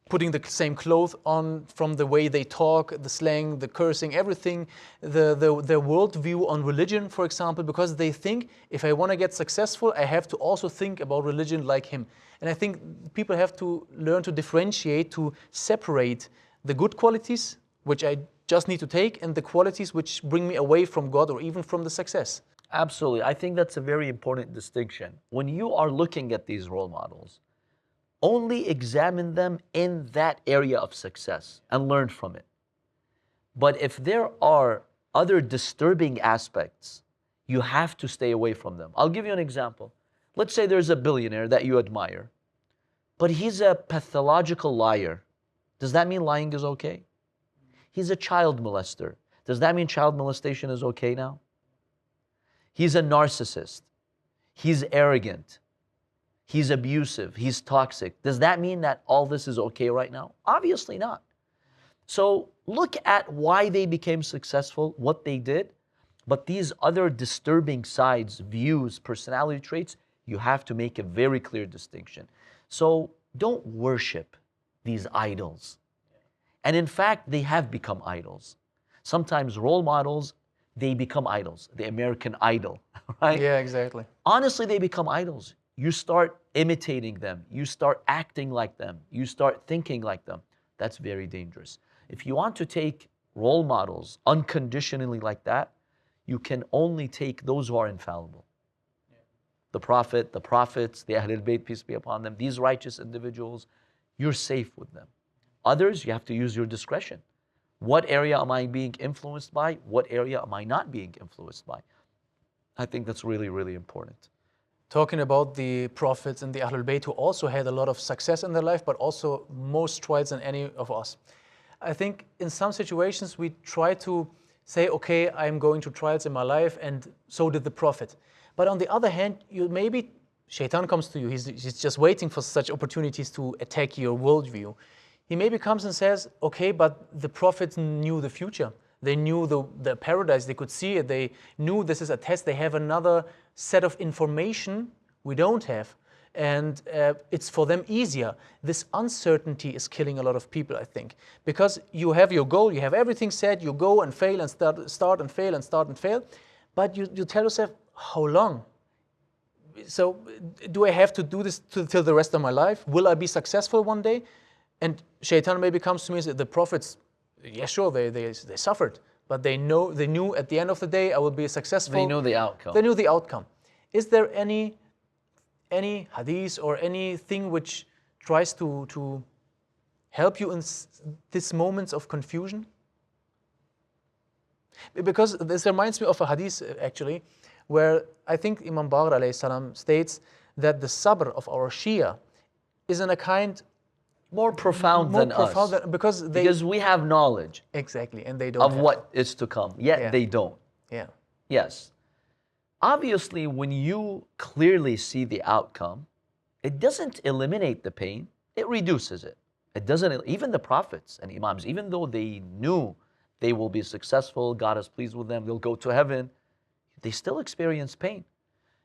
Speaker 2: putting the same clothes on, from the way they talk, the slang, the cursing, everything, their worldview on religion, for example, because they think if I want to get successful, I have to also think about religion like him. And I think people have to learn to differentiate, to separate the good qualities, which I just need to take, and the qualities which bring me away from God or even from the success.
Speaker 1: Absolutely. I think that's a very important distinction. When you are looking at these role models, only examine them in that area of success and learn from it. But if there are other disturbing aspects, you have to stay away from them. I'll give you an example. Let's say there's a billionaire that you admire, but he's a pathological liar. Does that mean lying is okay? He's a child molester. Does that mean child molestation is okay now? He's a narcissist. He's arrogant. He's abusive. He's toxic. Does that mean that all this is okay right now? Obviously not. So look at why they became successful, what they did, but these other disturbing sides, views, personality traits, you have to make a very clear distinction. So don't worship these idols. And in fact, they have become idols. Sometimes role models, they become idols. The American Idol, right?
Speaker 2: Yeah, exactly.
Speaker 1: Honestly, they become idols. You start imitating them. You start acting like them. You start thinking like them. That's very dangerous. If you want to take role models unconditionally like that, you can only take those who are infallible. The Prophet, the prophets, the Ahlul Bayt, peace be upon them, these righteous individuals, you're safe with them. Others, you have to use your discretion. What area am I being influenced by? What area am I not being influenced by? I think that's really, really important.
Speaker 2: talking about the prophets and the Ahlul Bayt who also had a lot of success in their life, but also most trials than any of us. I think in some situations we try to say, okay, I'm going through trials in my life, and so did the Prophet. But on the other hand, you maybe Shaitan comes to you. He's just waiting for such opportunities to attack your worldview. He maybe comes and says, okay, but the prophets knew the future. They knew the paradise. They could see it. They knew this is a test. They have another set of information we don't have. And it's for them easier. This uncertainty is killing a lot of people, I think. Because you have your goal, you have everything set, you go and fail and start and fail and start and fail. But you tell yourself, how long? So do I have to do this till the rest of my life? Will I be successful one day? And Shaitan maybe comes to me and says, the prophets, yeah, sure, they suffered, but they knew at the end of the day I will be successful.
Speaker 1: They know the outcome.
Speaker 2: They knew the outcome. Is there any hadith or anything which tries to help you in these moments of confusion? Because this reminds me of a hadith actually, where I think Imam Baqir alayhi salam states that the sabr of our Shia is in a kind
Speaker 1: more profound than us.
Speaker 2: Because
Speaker 1: we have knowledge.
Speaker 2: Exactly, and they don't
Speaker 1: of what is to come, yet they don't.
Speaker 2: Yeah.
Speaker 1: Yes. Obviously, when you clearly see the outcome, it doesn't eliminate the pain, it reduces it. It doesn't, even the prophets and imams, even though they knew they will be successful, God is pleased with them, they'll go to heaven, they still experience pain.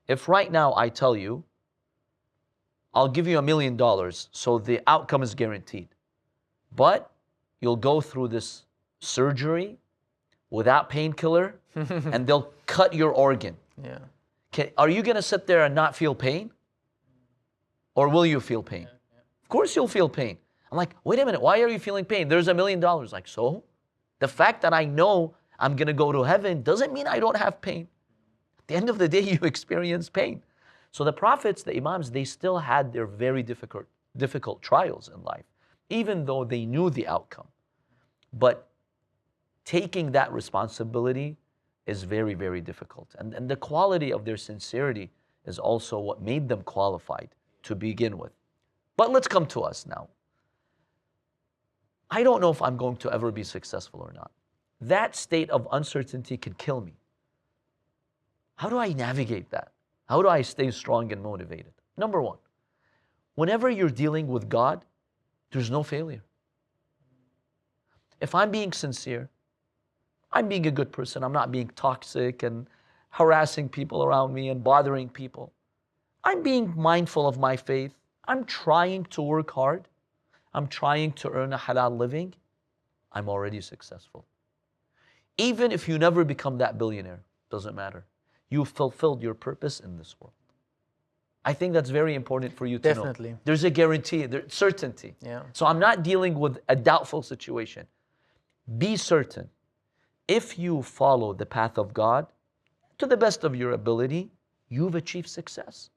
Speaker 1: If right now I tell you, I'll give you $1 million, so the outcome is guaranteed. But you'll go through this surgery without painkiller, and they'll cut your organ.
Speaker 2: Yeah.
Speaker 1: Are you going to sit there and not feel pain? Or will you feel pain? Of course you'll feel pain. I'm like, wait a minute, why are you feeling pain? There's $1 million. Like, so? The fact that I know I'm going to go to heaven doesn't mean I don't have pain. At the end of the day, you experience pain. So the prophets, the imams, they still had their very difficult trials in life, even though they knew the outcome. But taking that responsibility is very, very difficult. And the quality of their sincerity is also what made them qualified to begin with. But let's come to us now. I don't know if I'm going to ever be successful or not. That state of uncertainty can kill me. How do I navigate that? How do I stay strong and motivated? Number one, whenever you're dealing with God, there's no failure. If I'm being sincere, I'm being a good person, I'm not being toxic and harassing people around me and bothering people. I'm being mindful of my faith. I'm trying to work hard. I'm trying to earn a halal living. I'm already successful. Even if you never become that billionaire, doesn't matter. You've fulfilled your purpose in this world. I think that's very important for you to know.
Speaker 2: Definitely.
Speaker 1: There's a guarantee, there's certainty.
Speaker 2: Yeah.
Speaker 1: So I'm not dealing with a doubtful situation. Be certain, if you follow the path of God to the best of your ability, you've achieved success.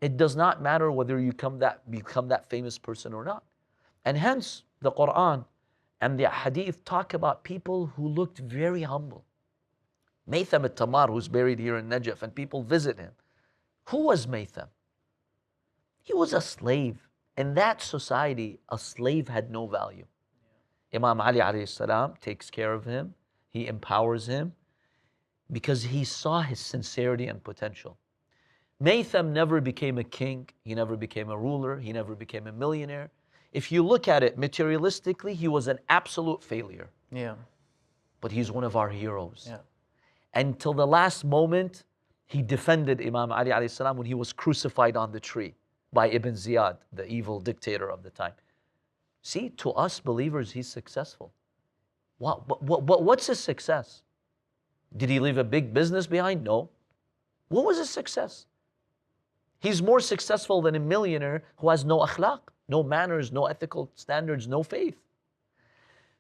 Speaker 1: It does not matter whether you become that famous person or not. And hence, the Quran and the Hadith talk about people who looked very humble. Maytham al-Tamar, who's buried here in Najaf, and people visit him. Who was Maytham? He was a slave. In that society, a slave had no value. Imam Ali alayhi salam takes care of him. He empowers him because he saw his sincerity and potential. Maytham never became a king. He never became a ruler. He never became a millionaire. If you look at it materialistically, he was an absolute failure.
Speaker 2: Yeah.
Speaker 1: But he's one of our heroes.
Speaker 2: Yeah.
Speaker 1: Until the last moment, he defended Imam Ali alayhi salam when he was crucified on the tree by Ibn Ziyad, the evil dictator of the time. See, to us believers, he's successful. What's his success? Did he leave a big business behind? No. What was his success? He's more successful than a millionaire who has no akhlaq, no manners, no ethical standards, no faith.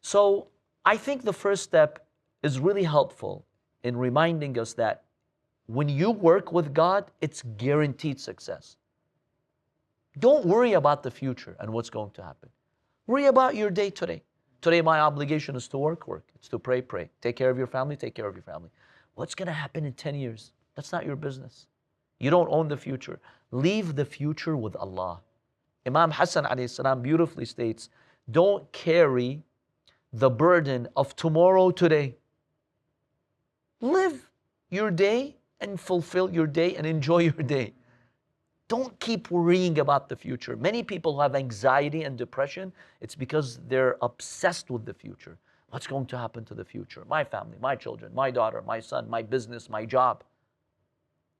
Speaker 1: So I think the first step is really helpful in reminding us that when you work with God, it's guaranteed success. Don't worry about the future and what's going to happen. Worry about your day today. Today my obligation is to work. It's to pray. Take care of your family, take care of your family. What's going to happen in 10 years? That's not your business. You don't own the future. Leave the future with Allah. Imam Hassan alayhi salam beautifully states, don't carry the burden of tomorrow today. Live your day and fulfill your day and enjoy your day. Don't keep worrying about the future. Many people have anxiety and depression. It's because they're obsessed with the future. What's going to happen to the future? My family, my children, my daughter, my son, my business, my job.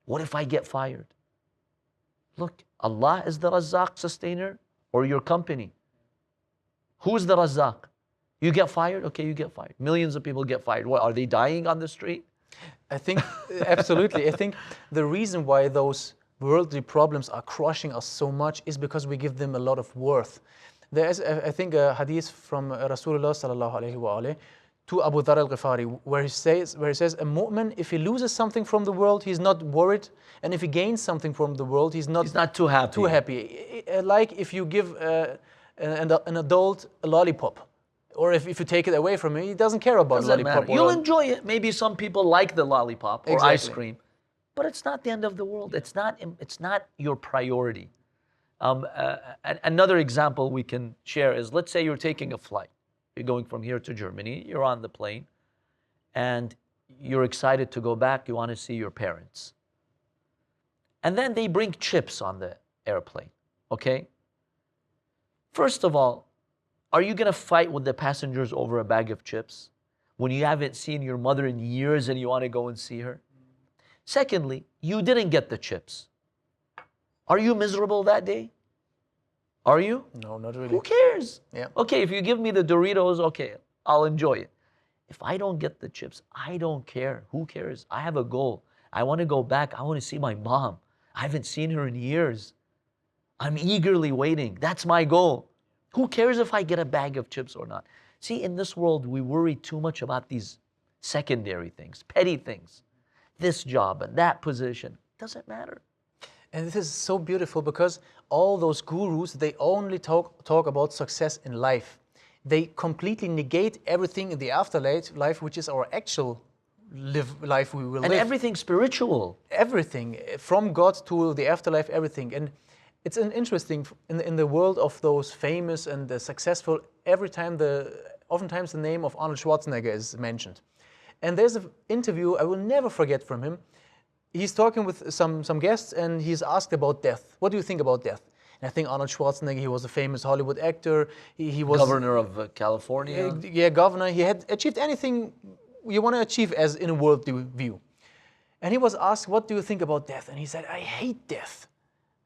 Speaker 1: What if I get fired? Look, Allah is the Razzaq, sustainer, or your company. Who's the Razzaq? You get fired? Okay, you get fired. Millions of people get fired. What, are they dying on the street?
Speaker 2: I think, absolutely. I think the reason why those worldly problems are crushing us so much is because we give them a lot of worth. There is, I think, a hadith from Rasulullah sallallahu alaihi wasallam to Abu Dhar al-Ghifari, where he says, a mu'min, if he loses something from the world, he's not worried, and if he gains something from the world, he's not
Speaker 1: too happy.
Speaker 2: Too happy. Like if you give an adult a lollipop, or if you take it away from him, he doesn't care about lollipop.
Speaker 1: You'll enjoy it. Maybe some people like the lollipop or ice cream, but it's not the end of the world. It's not your priority. Another example we can share is, let's say you're taking a flight. You're going from here to Germany. You're on the plane, and you're excited to go back. You want to see your parents. And then they bring chips on the airplane, okay? First of all, are you going to fight with the passengers over a bag of chips when you haven't seen your mother in years and you want to go and see her? Secondly, you didn't get the chips. Are you miserable that day? Are you?
Speaker 2: No, not really.
Speaker 1: Who cares?
Speaker 2: Yeah.
Speaker 1: Okay, if you give me the Doritos, okay, I'll enjoy it. If I don't get the chips, I don't care. Who cares? I have a goal. I want to go back. I want to see my mom. I haven't seen her in years. I'm eagerly waiting. That's my goal. Who cares if I get a bag of chips or not? See, in this world, we worry too much about these secondary things, petty things. This job and that position. Doesn't matter.
Speaker 2: And this is so beautiful because all those gurus, they only talk about success in life. They completely negate everything in the afterlife, which is our actual life we will live.
Speaker 1: And everything spiritual.
Speaker 2: Everything, from God to the afterlife, everything. And it's an interesting, in the world of those famous and the successful, oftentimes the name of Arnold Schwarzenegger is mentioned. And there's an interview I will never forget from him. He's talking with some guests, and he's asked about death. What do you think about death? And I think Arnold Schwarzenegger, he was a famous Hollywood actor. He was
Speaker 1: governor of California.
Speaker 2: Yeah, governor. He had achieved anything you want to achieve as in a worldly view. And he was asked, what do you think about death? And he said, I hate death.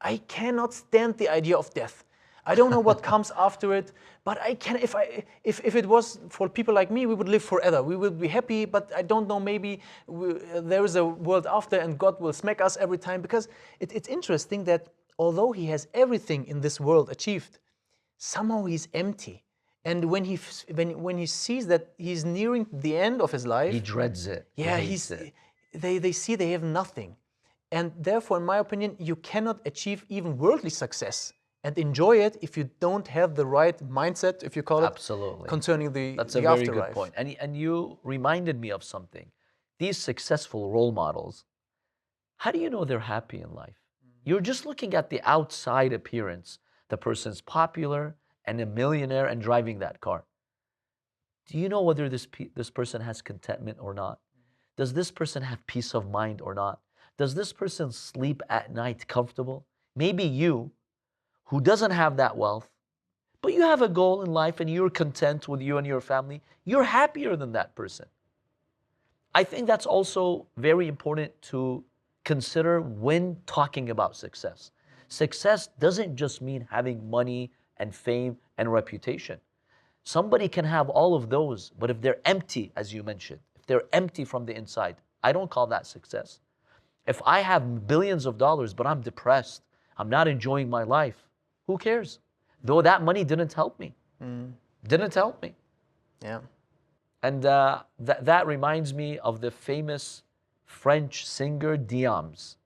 Speaker 2: I cannot stand the idea of death. I don't know what comes after it, but I can. If it was for people like me, we would live forever. We would be happy, but I don't know. Maybe there is a world after, and God will smack us every time. Because it's interesting that although he has everything in this world achieved, somehow he's empty. And when he sees that he's nearing the end of his life,
Speaker 1: he dreads it.
Speaker 2: Yeah, they see they have nothing. And therefore, in my opinion, you cannot achieve even worldly success and enjoy it if you don't have the right mindset, if you call it,
Speaker 1: absolutely,
Speaker 2: concerning the
Speaker 1: That's
Speaker 2: the
Speaker 1: a very
Speaker 2: afterlife.
Speaker 1: good point. And you reminded me of something. These successful role models, how do you know they're happy in life? You're just looking at the outside appearance. The person's popular and a millionaire and driving that car. Do you know whether this person has contentment or not? Does this person have peace of mind or not? Does this person sleep at night comfortable? Maybe you, who doesn't have that wealth, but you have a goal in life and you're content with you and your family, you're happier than that person. I think that's also very important to consider when talking about success. Success doesn't just mean having money and fame and reputation. Somebody can have all of those, but if they're empty, as you mentioned, if they're empty from the inside, I don't call that success. If I have billions of dollars, but I'm depressed, I'm not enjoying my life, who cares? Though that money didn't help me. Didn't help me.
Speaker 2: Yeah.
Speaker 1: And that reminds me of the famous French singer Diams,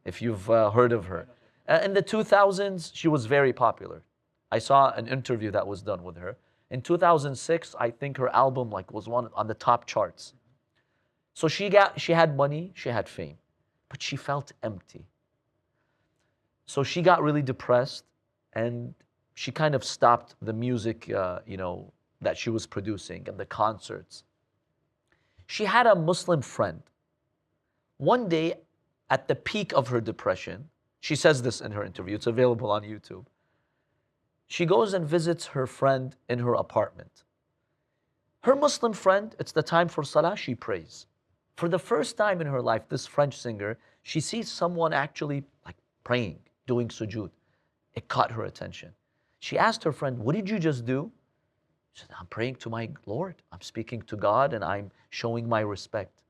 Speaker 1: if you've heard of her. In the 2000s, she was very popular. I saw an interview that was done with her. In 2006, I think her album was one on the top charts. So she had money, she had fame. but she felt empty. So she got really depressed, and she kind of stopped the music, that she was producing and the concerts. She had a Muslim friend. One day, at the peak of her depression, she says this in her interview, it's available on YouTube. She goes and visits her friend in her apartment. Her Muslim friend, it's the time for Salah, she prays. For the first time in her life, this French singer, she sees someone actually like praying, doing sujood. It caught her attention. She asked her friend, what did you just do? She said, I'm praying to my Lord. I'm speaking to God and I'm showing my respect.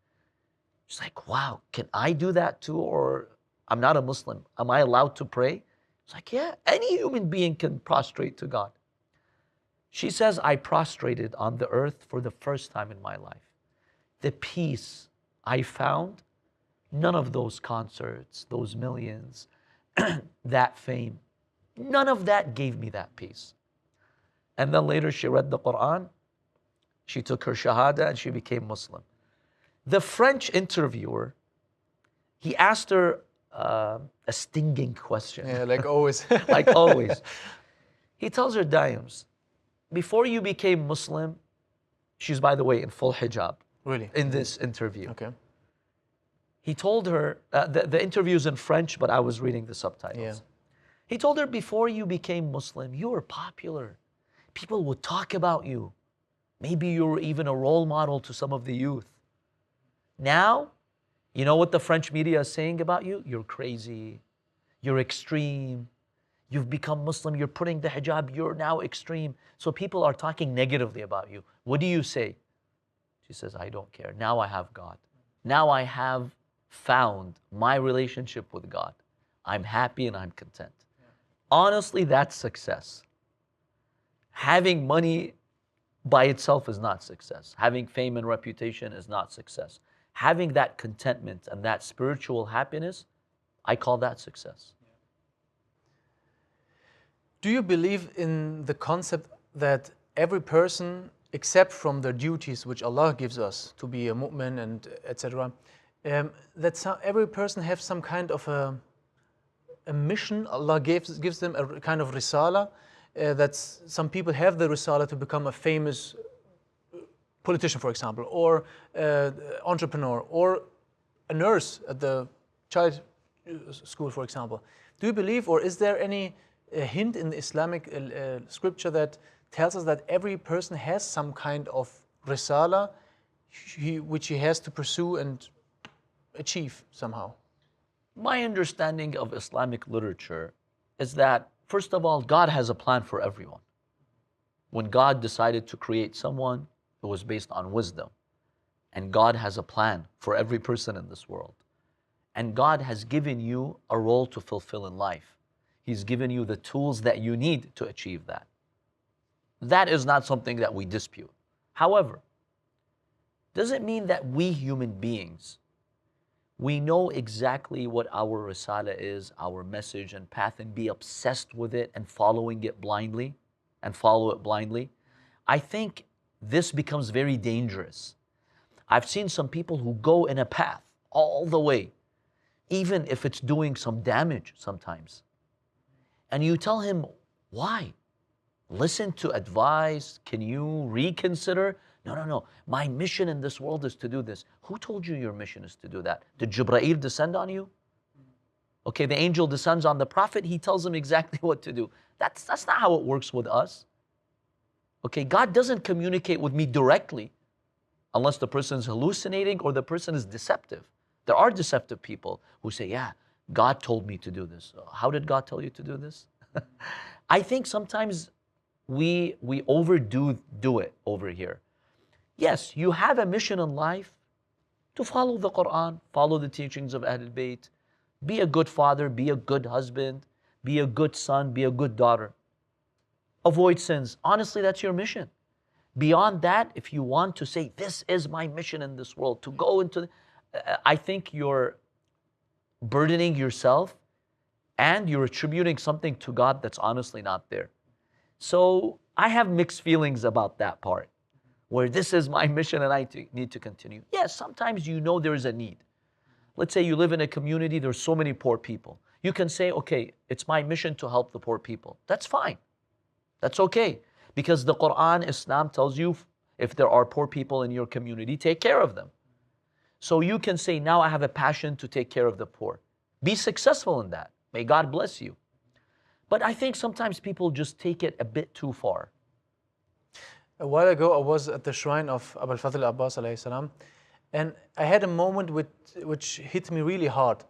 Speaker 1: She's like, wow, can I do that too? Or I'm not a Muslim. Am I allowed to pray? It's like, yeah, any human being can prostrate to God. She says, I prostrated on the earth for the first time in my life. The peace I found, none of those concerts, those millions, that fame, none of that gave me that peace. And then later she read the Quran, she took her Shahada and she became Muslim. The French interviewer, he asked her a stinging question.
Speaker 2: Yeah, like always.
Speaker 1: Like always. He tells her, Diams, before you became Muslim, she's, by the way, in full hijab.
Speaker 2: Really?
Speaker 1: In this interview.
Speaker 2: Okay.
Speaker 1: He told her, the interview's in French, but I was reading the subtitles.
Speaker 2: Yeah.
Speaker 1: He told her, before you became Muslim, you were popular. People would talk about you. Maybe you were even a role model to some of the youth. Now, you know what the French media is saying about you? You're crazy. You're extreme. You've become Muslim. You're putting the hijab. You're now extreme. So people are talking negatively about you. What do you say? She says, I don't care. Now I have God. Now I have found my relationship with God. I'm happy and I'm content. Yeah. Honestly, that's success. Having money by itself is not success. Having fame and reputation is not success. Having that contentment and that spiritual happiness, I call that success.
Speaker 2: Do you believe in the concept that every person, except from their duties which Allah gives us to be a mu'min and etc., that every person has some kind of a mission? Allah gives them a kind of risala, that some people have the risala to become a famous politician, for example, or entrepreneur, or a nurse at the child school, for example. Do you believe, or is there any hint in the Islamic scripture that tells us that every person has some kind of risala which he has to pursue and achieve somehow?
Speaker 1: My understanding of Islamic literature is that, first of all, God has a plan for everyone. When God decided to create someone, it was based on wisdom. And God has a plan for every person in this world. And God has given you a role to fulfill in life. He's given you the tools that you need to achieve that. That is not something that we dispute. However, does it mean that we human beings, we know exactly what our risala is, our message and path, and be obsessed with it and following it blindly, and follow it blindly? I think this becomes very dangerous. I've seen some people who go in a path all the way, even if it's doing some damage sometimes. And you tell him, why? Listen to advice. Can you reconsider? No. My mission in this world is to do this. Who told you your mission is to do that? Did Jibreel descend on you? Okay, the angel descends on the prophet. He tells him exactly what to do. That's not how it works with us. Okay, God doesn't communicate with me directly unless the person is hallucinating or the person is deceptive. There are deceptive people who say, yeah, God told me to do this. How did God tell you to do this? I think sometimes we overdo it over here. Yes, you have a mission in life to follow the Quran, follow the teachings of Ahlul Bayt, be a good father, be a good husband, be a good son, be a good daughter. Avoid sins. Honestly, that's your mission. Beyond that, if you want to say, this is my mission in this world, to go into, I think you're burdening yourself and you're attributing something to God that's honestly not there. So I have mixed feelings about that part, where this is my mission and I need to continue. Yes, sometimes you know there is a need. Let's say you live in a community, there's so many poor people. You can say, okay, it's my mission to help the poor people. That's fine. That's okay. Because the Quran, Islam tells you if there are poor people in your community, take care of them. So you can say, now I have a passion to take care of the poor. Be successful in that. May God bless you. But I think sometimes people just take it a bit too far.
Speaker 2: A while ago, I was at the shrine of Abul Fadl Abbas alayhi salam, and I had a moment which hit me really hard.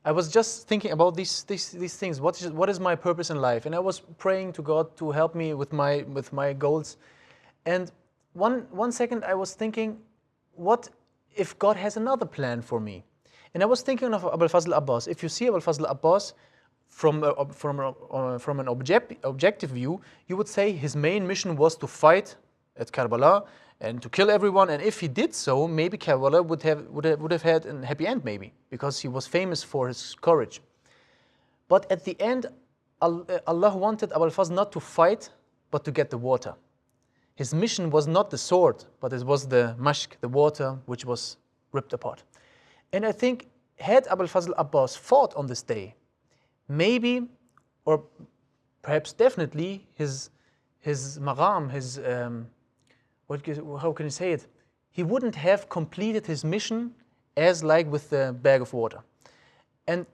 Speaker 2: I was just thinking about these things. What is my purpose in life? And I was praying to God to help me with my goals. And one second, I was thinking, what if God has another plan for me? And I was thinking of Abul Fazl Abbas. If you see Abul Fazl Abbas from an objective view, you would say his main mission was to fight at Karbala and to kill everyone. And if he did so, maybe Karbala would have had a happy end, maybe, because he was famous for his courage. But at the end, Allah wanted Abul Fazl not to fight, but to get the water. His mission was not the sword, but it was the mashk, the water, which was ripped apart. And I think, had Abul Fazl Abbas fought on this day, maybe, or perhaps definitely, his maqam, how can you say it? He wouldn't have completed his mission as like with the bag of water. And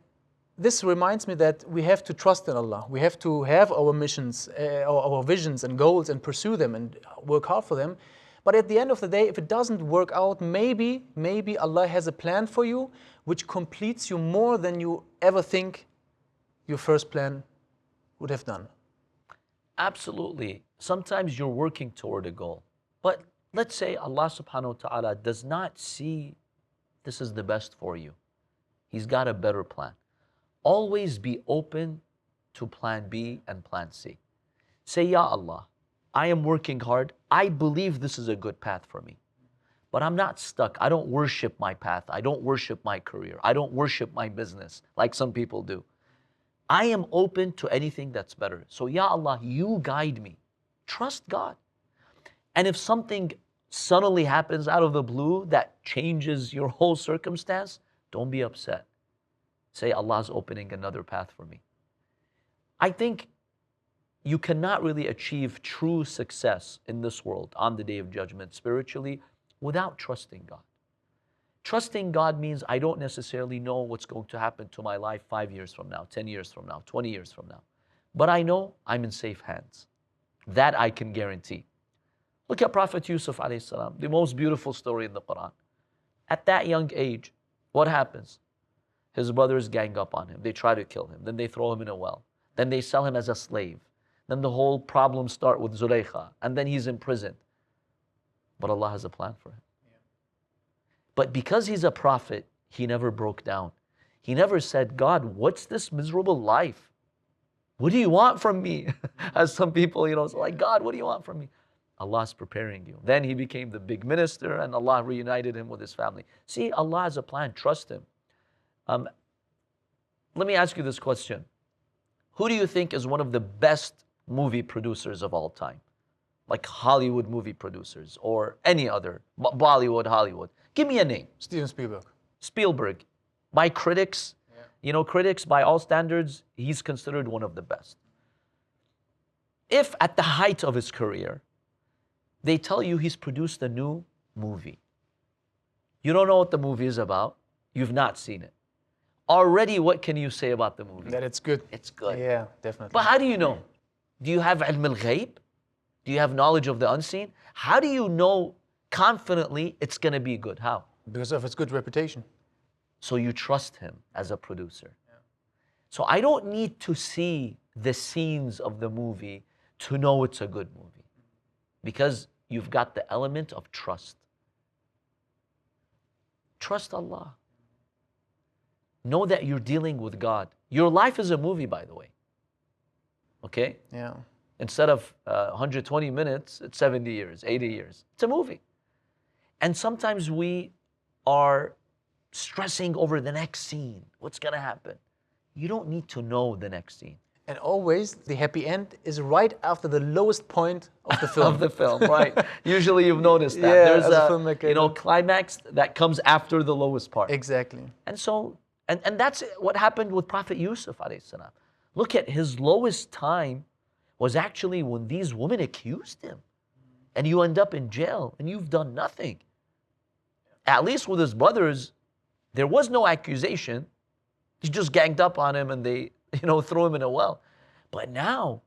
Speaker 2: this reminds me that we have to trust in Allah. We have to have our missions, our visions and goals, and pursue them and work hard for them. But at the end of the day, if it doesn't work out, maybe Allah has a plan for you which completes you more than you ever think your first plan would have done.
Speaker 1: Absolutely. Sometimes you're working toward a goal. But let's say Allah subhanahu wa ta'ala does not see this is the best for you. He's got a better plan. Always be open to plan B and plan C. Say, Ya Allah, I am working hard. I believe this is a good path for me. But I'm not stuck. I don't worship my path. I don't worship my career. I don't worship my business like some people do. I am open to anything that's better. So, Ya Allah, you guide me. Trust God. And if something suddenly happens out of the blue that changes your whole circumstance, don't be upset. Say, Allah's opening another path for me. I think you cannot really achieve true success in this world on the Day of Judgment spiritually without trusting God. Trusting God means I don't necessarily know what's going to happen to my life 5 years from now, 10 years from now, 20 years from now. But I know I'm in safe hands. That I can guarantee. Look at Prophet Yusuf alayhi salam, the most beautiful story in the Quran. At that young age, what happens? His brothers gang up on him. They try to kill him. Then they throw him in a well. Then they sell him as a slave. Then the whole problems start with Zulaykha. And then he's imprisoned. But Allah has a plan for him. But because he's a prophet, he never broke down. He never said, God, what's this miserable life? What do you want from me? As some people, say, like, God, what do you want from me? Allah's preparing you. Then he became the big minister and Allah reunited him with his family. See, Allah has a plan. Trust him. Let me ask you this question. Who do you think is one of the best movie producers of all time? Like Hollywood movie producers or any other, Bollywood, Hollywood. Give me a name.
Speaker 2: Steven Spielberg.
Speaker 1: Spielberg. By critics, critics, by all standards, he's considered one of the best. If at the height of his career, they tell you he's produced a new movie, you don't know what the movie is about, you've not seen it. Already, what can you say about the movie?
Speaker 2: That it's good.
Speaker 1: It's good.
Speaker 2: Yeah, definitely.
Speaker 1: But how do you know? Do you have ilm al-ghayb? Do you have knowledge of the unseen? How do you know confidently it's going to be good? How?
Speaker 2: Because of its good reputation.
Speaker 1: So you trust him as a producer. Yeah. So I don't need to see the scenes of the movie to know it's a good movie. Because you've got the element of trust. Trust Allah. Know that you're dealing with God. Your life is a movie, by the way. Okay?
Speaker 2: Yeah.
Speaker 1: Instead of 120 minutes, it's 70 years, 80 years. It's a movie. And sometimes we are stressing over the next scene. What's going to happen? You don't need to know the next scene.
Speaker 2: And always the happy end is right after the lowest point of the film.
Speaker 1: Of the film, right? Usually you've noticed that.
Speaker 2: Yeah,
Speaker 1: There's
Speaker 2: as a
Speaker 1: a,
Speaker 2: filmmaker,
Speaker 1: you know, climax that comes after the lowest part.
Speaker 2: Exactly.
Speaker 1: And so, and that's what happened with Prophet Yusuf alayhi salam. Look at his lowest time was actually when these women accused him. And you end up in jail and you've done nothing. At least with his brothers, there was no accusation. He just ganged up on him and they, threw him in a well. But now,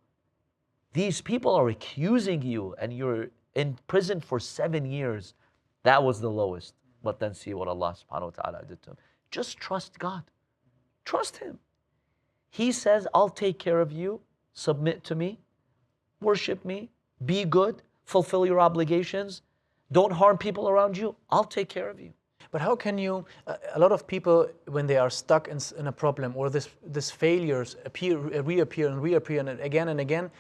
Speaker 1: these people are accusing you and you're in prison for 7 years. That was the lowest. But then see what Allah subhanahu wa ta'ala did to him. Just trust God. Trust Him. He says, I'll take care of you. Submit to me. Worship me. Be good. Fulfill your obligations. Don't harm people around you. I'll take care of you.
Speaker 2: But how can you, a lot of people, when they are stuck in a problem or this failures reappear and again,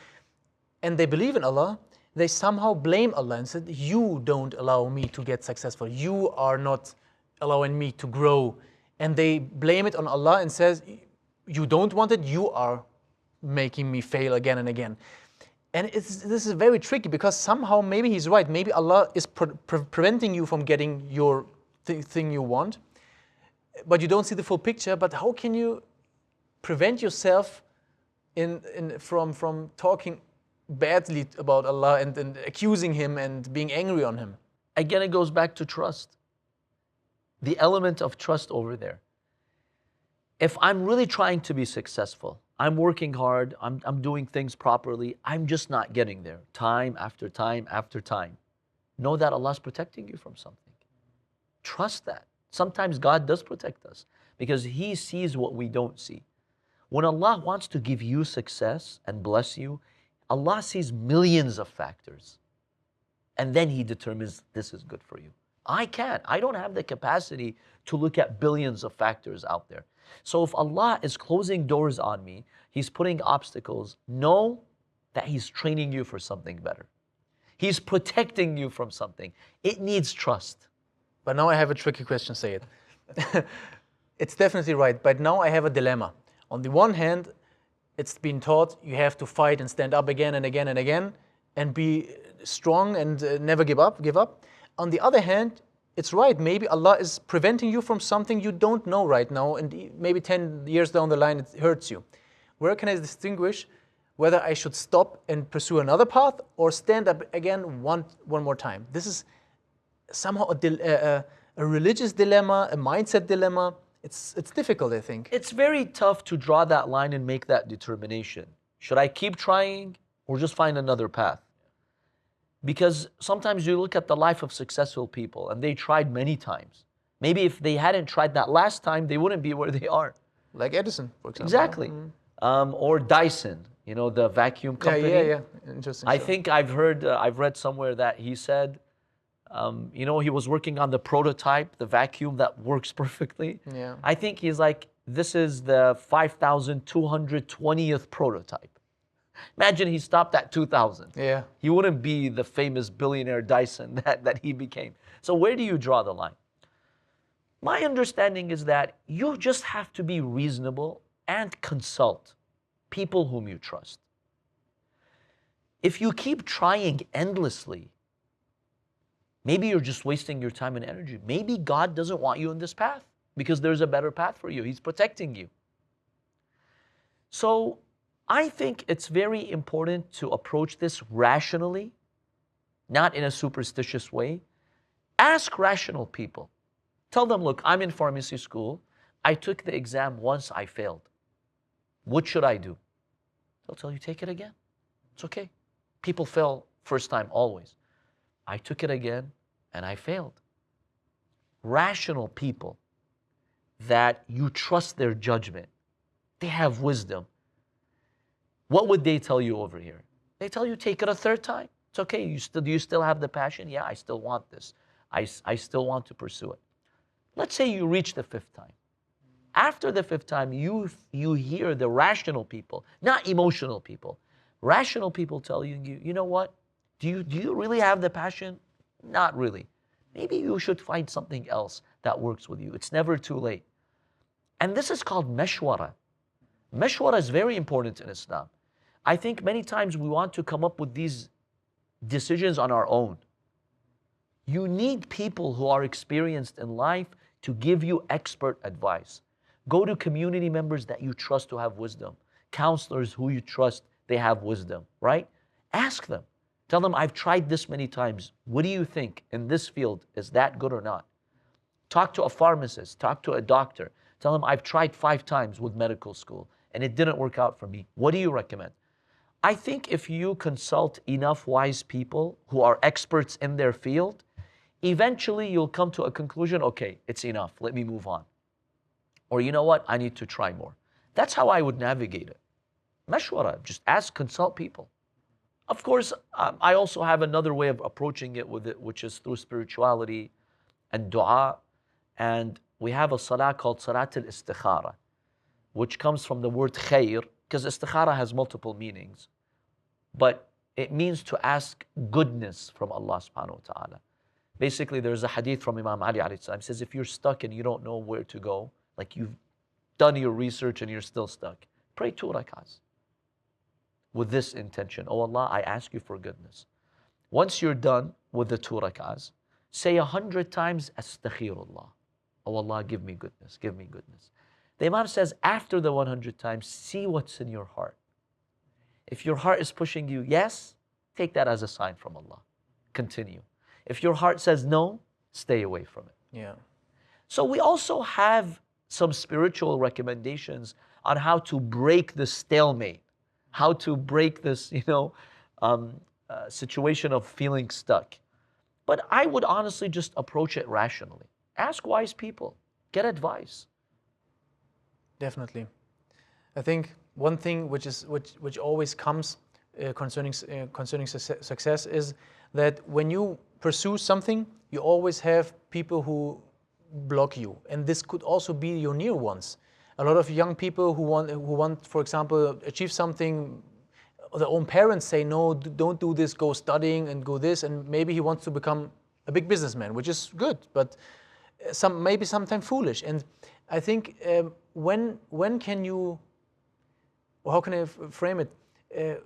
Speaker 2: and they believe in Allah, they somehow blame Allah and said, you don't allow me to get successful. You are not allowing me to grow. And they blame it on Allah and says, you don't want it, you are making me fail again and again. And this is very tricky because somehow maybe he's right. Maybe Allah is preventing you from getting your thing you want, but you don't see the full picture. But how can you prevent yourself from talking badly about Allah and accusing Him and being angry on Him?
Speaker 1: Again, it goes back to trust. The element of trust over there. If I'm really trying to be successful, I'm working hard, I'm doing things properly, I'm just not getting there time after time after time. Know that Allah's protecting you from something. Trust that. Sometimes God does protect us because He sees what we don't see. When Allah wants to give you success and bless you, Allah sees millions of factors. And then He determines this is good for you. I can't. I don't have the capacity to look at billions of factors out there. So if Allah is closing doors on me, He's putting obstacles, know that He's training you for something better. He's protecting you from something. It needs trust.
Speaker 2: But now I have a tricky question, Sayyid. It's definitely right, but now I have a dilemma. On the one hand, it's been taught you have to fight and stand up again and again and again and be strong and never give up. On the other hand, it's right, maybe Allah is preventing you from something you don't know right now, and maybe 10 years down the line it hurts you. Where can I distinguish whether I should stop and pursue another path or stand up again one more time? This is somehow a religious dilemma, a mindset dilemma. It's difficult, I think.
Speaker 1: It's very tough to draw that line and make that determination. Should I keep trying or just find another path? Because sometimes you look at the life of successful people and they tried many times. Maybe if they hadn't tried that last time, they wouldn't be where they are.
Speaker 2: Like Edison, for example.
Speaker 1: Exactly. Or Dyson, the vacuum company.
Speaker 2: Yeah. Interesting.
Speaker 1: I think I've read somewhere that he said, he was working on the prototype, the vacuum that works perfectly.
Speaker 2: Yeah.
Speaker 1: I think he's like, this is the 5,220th prototype. Imagine he stopped at 2,000.
Speaker 2: Yeah.
Speaker 1: He wouldn't be the famous billionaire Dyson that he became. So where do you draw the line? My understanding is that you just have to be reasonable and consult people whom you trust. If you keep trying endlessly, maybe you're just wasting your time and energy. Maybe God doesn't want you in this path because there's a better path for you. He's protecting you. So I think it's very important to approach this rationally, not in a superstitious way. Ask rational people. Tell them, look, I'm in pharmacy school. I took the exam once, I failed. What should I do? They'll tell you, take it again. It's okay. People fail first time always. I took it again and I failed. Rational people that you trust their judgment, they have wisdom. What would they tell you over here? They tell you, take it a third time. It's okay. Do you still have the passion? Yeah, I still want this. I still want to pursue it. Let's say you reach the fifth time. After the fifth time, you hear the rational people, not emotional people. Rational people tell you, you know what? Do you really have the passion? Not really. Maybe you should find something else that works with you. It's never too late. And this is called meshwara. Mashwara is very important in Islam. I think many times we want to come up with these decisions on our own. You need people who are experienced in life to give you expert advice. Go to community members that you trust to have wisdom, counselors who you trust they have wisdom, right? Ask them. Tell them, I've tried this many times. What do you think in this field? Is that good or not? Talk to a pharmacist, talk to a doctor. Tell them, I've tried 5 times with medical school and it didn't work out for me. What do you recommend? I think if you consult enough wise people who are experts in their field, eventually you'll come to a conclusion, okay, it's enough, let me move on. Or you know what, I need to try more. That's how I would navigate it. Mashwara, just ask, consult people. Of course, I also have another way of approaching it with it, which is through spirituality and dua. And we have a salah called Salat al-Istikhara, which comes from the word khair, because istikhara has multiple meanings. But it means to ask goodness from Allah subhanahu wa ta'ala. Basically, there's a hadith from Imam Ali alayhi salam. It says, if you're stuck and you don't know where to go, like you've done your research and you're still stuck, pray 2 rak'ahs with this intention. Oh Allah, I ask you for goodness. Once you're done with the 2 rak'ahs, say 100 times, Astaghfirullah. Oh Allah, give me goodness, give me goodness. The Imam says, after the 100 times, see what's in your heart. If your heart is pushing you, yes, take that as a sign from Allah. Continue. If your heart says no, stay away from it.
Speaker 2: Yeah.
Speaker 1: So we also have some spiritual recommendations on how to break the stalemate, how to break this, situation of feeling stuck. But I would honestly just approach it rationally. Ask wise people, get advice.
Speaker 2: Definitely. I think one thing which always comes concerning success is that when you pursue something, you always have people who block you, and this could also be your near ones. A lot of young people who want, for example, achieve something. Their own parents say, no, don't do this, go studying and go this, and maybe he wants to become a big businessman, which is good, but maybe sometimes foolish. And I think when can you, or how can I frame it?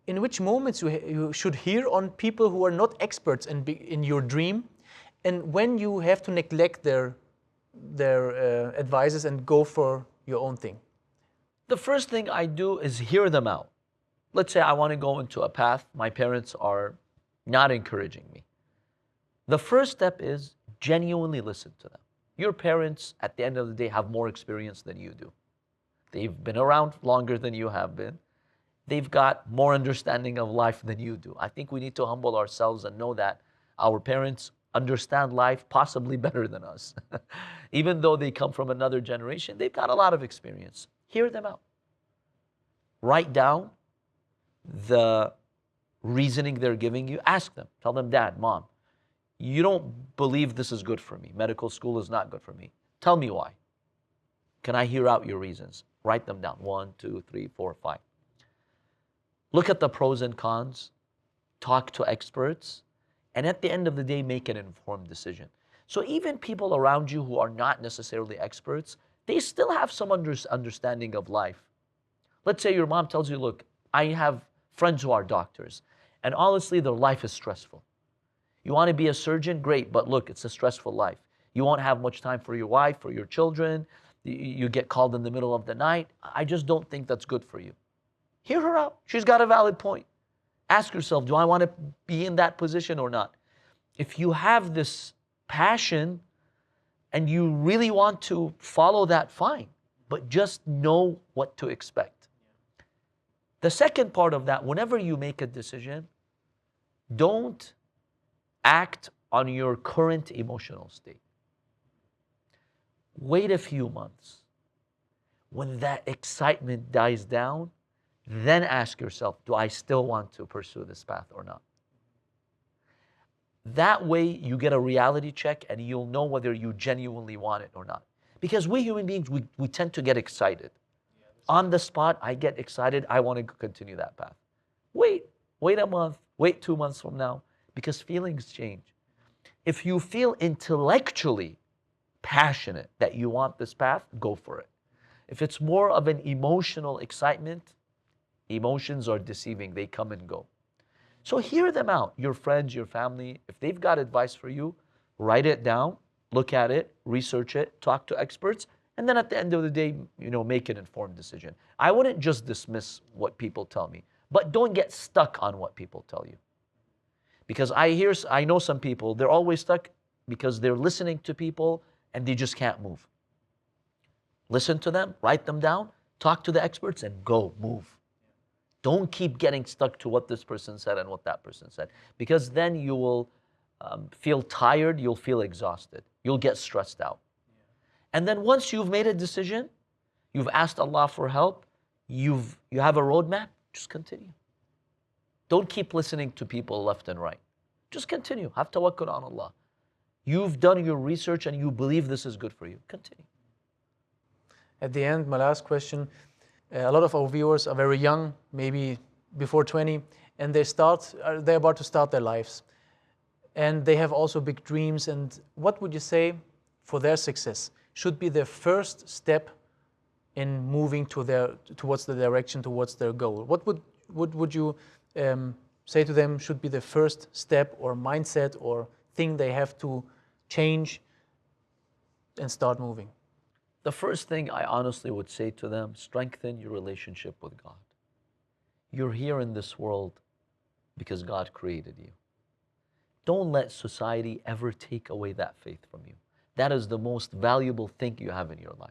Speaker 2: In which moments you should hear on people who are not experts in your dream, and when you have to neglect their advices and go for your own thing?
Speaker 1: The first thing I do is hear them out. Let's say I want to go into a path, my parents are not encouraging me. The first step is genuinely listen to them. Your parents, at the end of the day, have more experience than you do. They've been around longer than you have been. They've got more understanding of life than you do. I think we need to humble ourselves and know that our parents understand life possibly better than us. Even though they come from another generation, they've got a lot of experience. Hear them out. Write down the reasoning they're giving you. Ask them. Tell them, Dad, Mom, you don't believe this is good for me. Medical school is not good for me. Tell me why. Can I hear out your reasons? Write them down. 1, 2, 3, 4, 5. Look at the pros and cons. Talk to experts. And at the end of the day, make an informed decision. So even people around you who are not necessarily experts, they still have some understanding of life. Let's say your mom tells you, look, I have friends who are doctors, and honestly, their life is stressful. You want to be a surgeon? Great, but look, it's a stressful life. You won't have much time for your wife, for your children. You get called in the middle of the night. I just don't think that's good for you. Hear her out. She's got a valid point. Ask yourself, do I want to be in that position or not? If you have this passion and you really want to follow that, fine. But just know what to expect. The second part of that, whenever you make a decision, don't act on your current emotional state. Wait a few months. When that excitement dies down, then ask yourself, do I still want to pursue this path or not? That way you get a reality check and you'll know whether you genuinely want it or not. Because we human beings, we tend to get excited. On the spot, I get excited, I want to continue that path. Wait a month, wait 2 months from now, because feelings change. If you feel intellectually passionate that you want this path, go for it. If it's more of an emotional excitement, emotions are deceiving. They come and go. So hear them out, your friends, your family. If they've got advice for you, write it down, look at it, research it, talk to experts, and then at the end of the day, make an informed decision. I wouldn't just dismiss what people tell me, but don't get stuck on what people tell you. Because I know some people, they're always stuck because they're listening to people and they just can't move. Listen to them, write them down, talk to the experts, and go, move. Don't keep getting stuck to what this person said and what that person said, because then you will feel tired, you'll feel exhausted, you'll get stressed out. And then once you've made a decision, you've asked Allah for help, you have a roadmap, just continue. Don't keep listening to people left and right. Just continue. Have tawakkul on Allah. You've done your research and you believe this is good for you. Continue.
Speaker 2: At the end, my last question. A lot of our viewers are very young, maybe before 20, and they're about to start their lives. And they have also big dreams. And what would you say for their success should be their first step in moving towards the direction, towards their goal? What would you say to them should be the first step or mindset or thing they have to change and start moving?
Speaker 1: The first thing I honestly would say to them, strengthen your relationship with God. You're here in this world because God created you. Don't let society ever take away that faith from you. That is the most valuable thing you have in your life.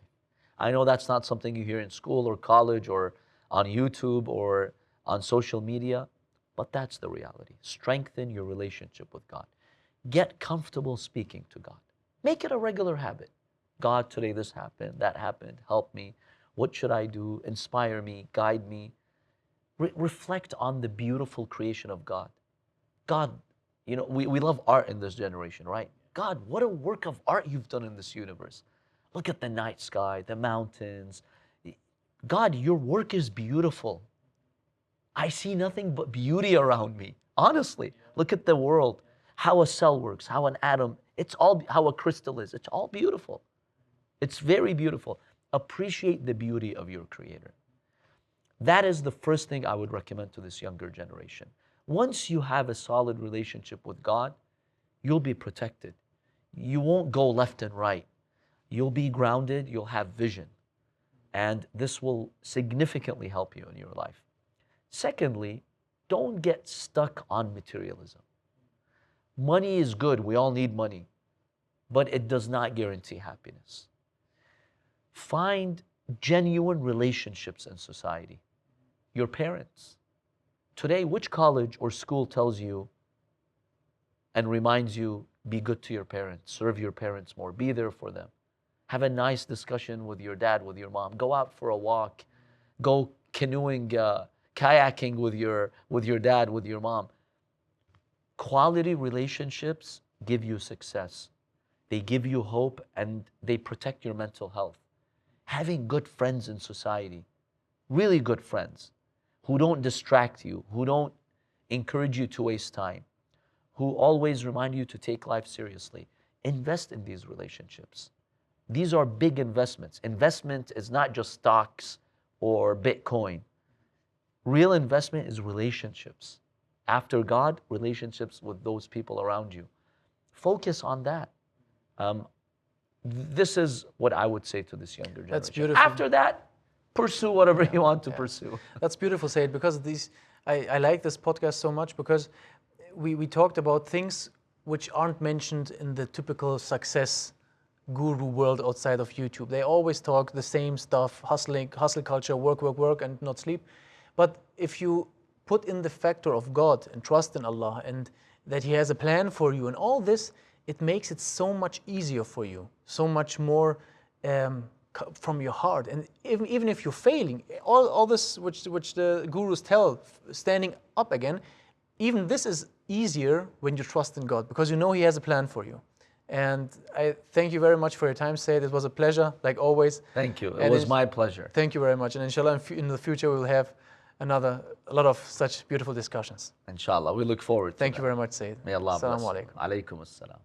Speaker 1: I know that's not something you hear in school or college or on YouTube or on social media, but that's the reality. Strengthen your relationship with God. Get comfortable speaking to God. Make it a regular habit. God, today this happened, that happened, help me. What should I do? Inspire me, guide me. Reflect on the beautiful creation of God. God, we love art in this generation, right? God, what a work of art you've done in this universe. Look at the night sky, the mountains. God, your work is beautiful. I see nothing but beauty around me. Honestly, look at the world, how a cell works, how an atom, how a crystal is. It's all beautiful. It's very beautiful. Appreciate the beauty of your Creator. That is the first thing I would recommend to this younger generation. Once you have a solid relationship with God, you'll be protected. You won't go left and right. You'll be grounded, you'll have vision. And this will significantly help you in your life. Secondly, don't get stuck on materialism. Money is good, we all need money, but it does not guarantee happiness. Find genuine relationships in society. Your parents. Today, which college or school tells you and reminds you, be good to your parents, serve your parents more, be there for them. Have a nice discussion with your dad, with your mom. Go out for a walk. Go canoeing, kayaking with your dad, with your mom. Quality relationships give you success. They give you hope and they protect your mental health. Having good friends in society, really good friends, who don't distract you, who don't encourage you to waste time, who always remind you to take life seriously. Invest in these relationships. These are big investments. Investment is not just stocks or Bitcoin. Real investment is relationships. After God, relationships with those people around you. Focus on that. This is what I would say to this younger generation.
Speaker 2: That's beautiful.
Speaker 1: After that, pursue whatever you want to pursue.
Speaker 2: That's beautiful, Said, because I like this podcast so much because we talked about things which aren't mentioned in the typical success guru world outside of YouTube. They always talk the same stuff, hustle culture, work, and not sleep. But if you put in the factor of God and trust in Allah and that He has a plan for you and all this, it makes it so much easier for you, so much more from your heart. And even if you're failing, all this which the gurus tell, standing up again, even this is easier when you trust in God because you know He has a plan for you. And I thank you very much for your time, Said. It was a pleasure, like always.
Speaker 1: Thank you. It was my pleasure.
Speaker 2: Thank you very much. And inshallah, in the future, we will have a lot of such beautiful discussions.
Speaker 1: Inshallah. We look forward to
Speaker 2: Thank
Speaker 1: that.
Speaker 2: you very much, Said.
Speaker 1: May Allah bless.
Speaker 2: Assalamu alaikum.
Speaker 1: Alaykum as-salam.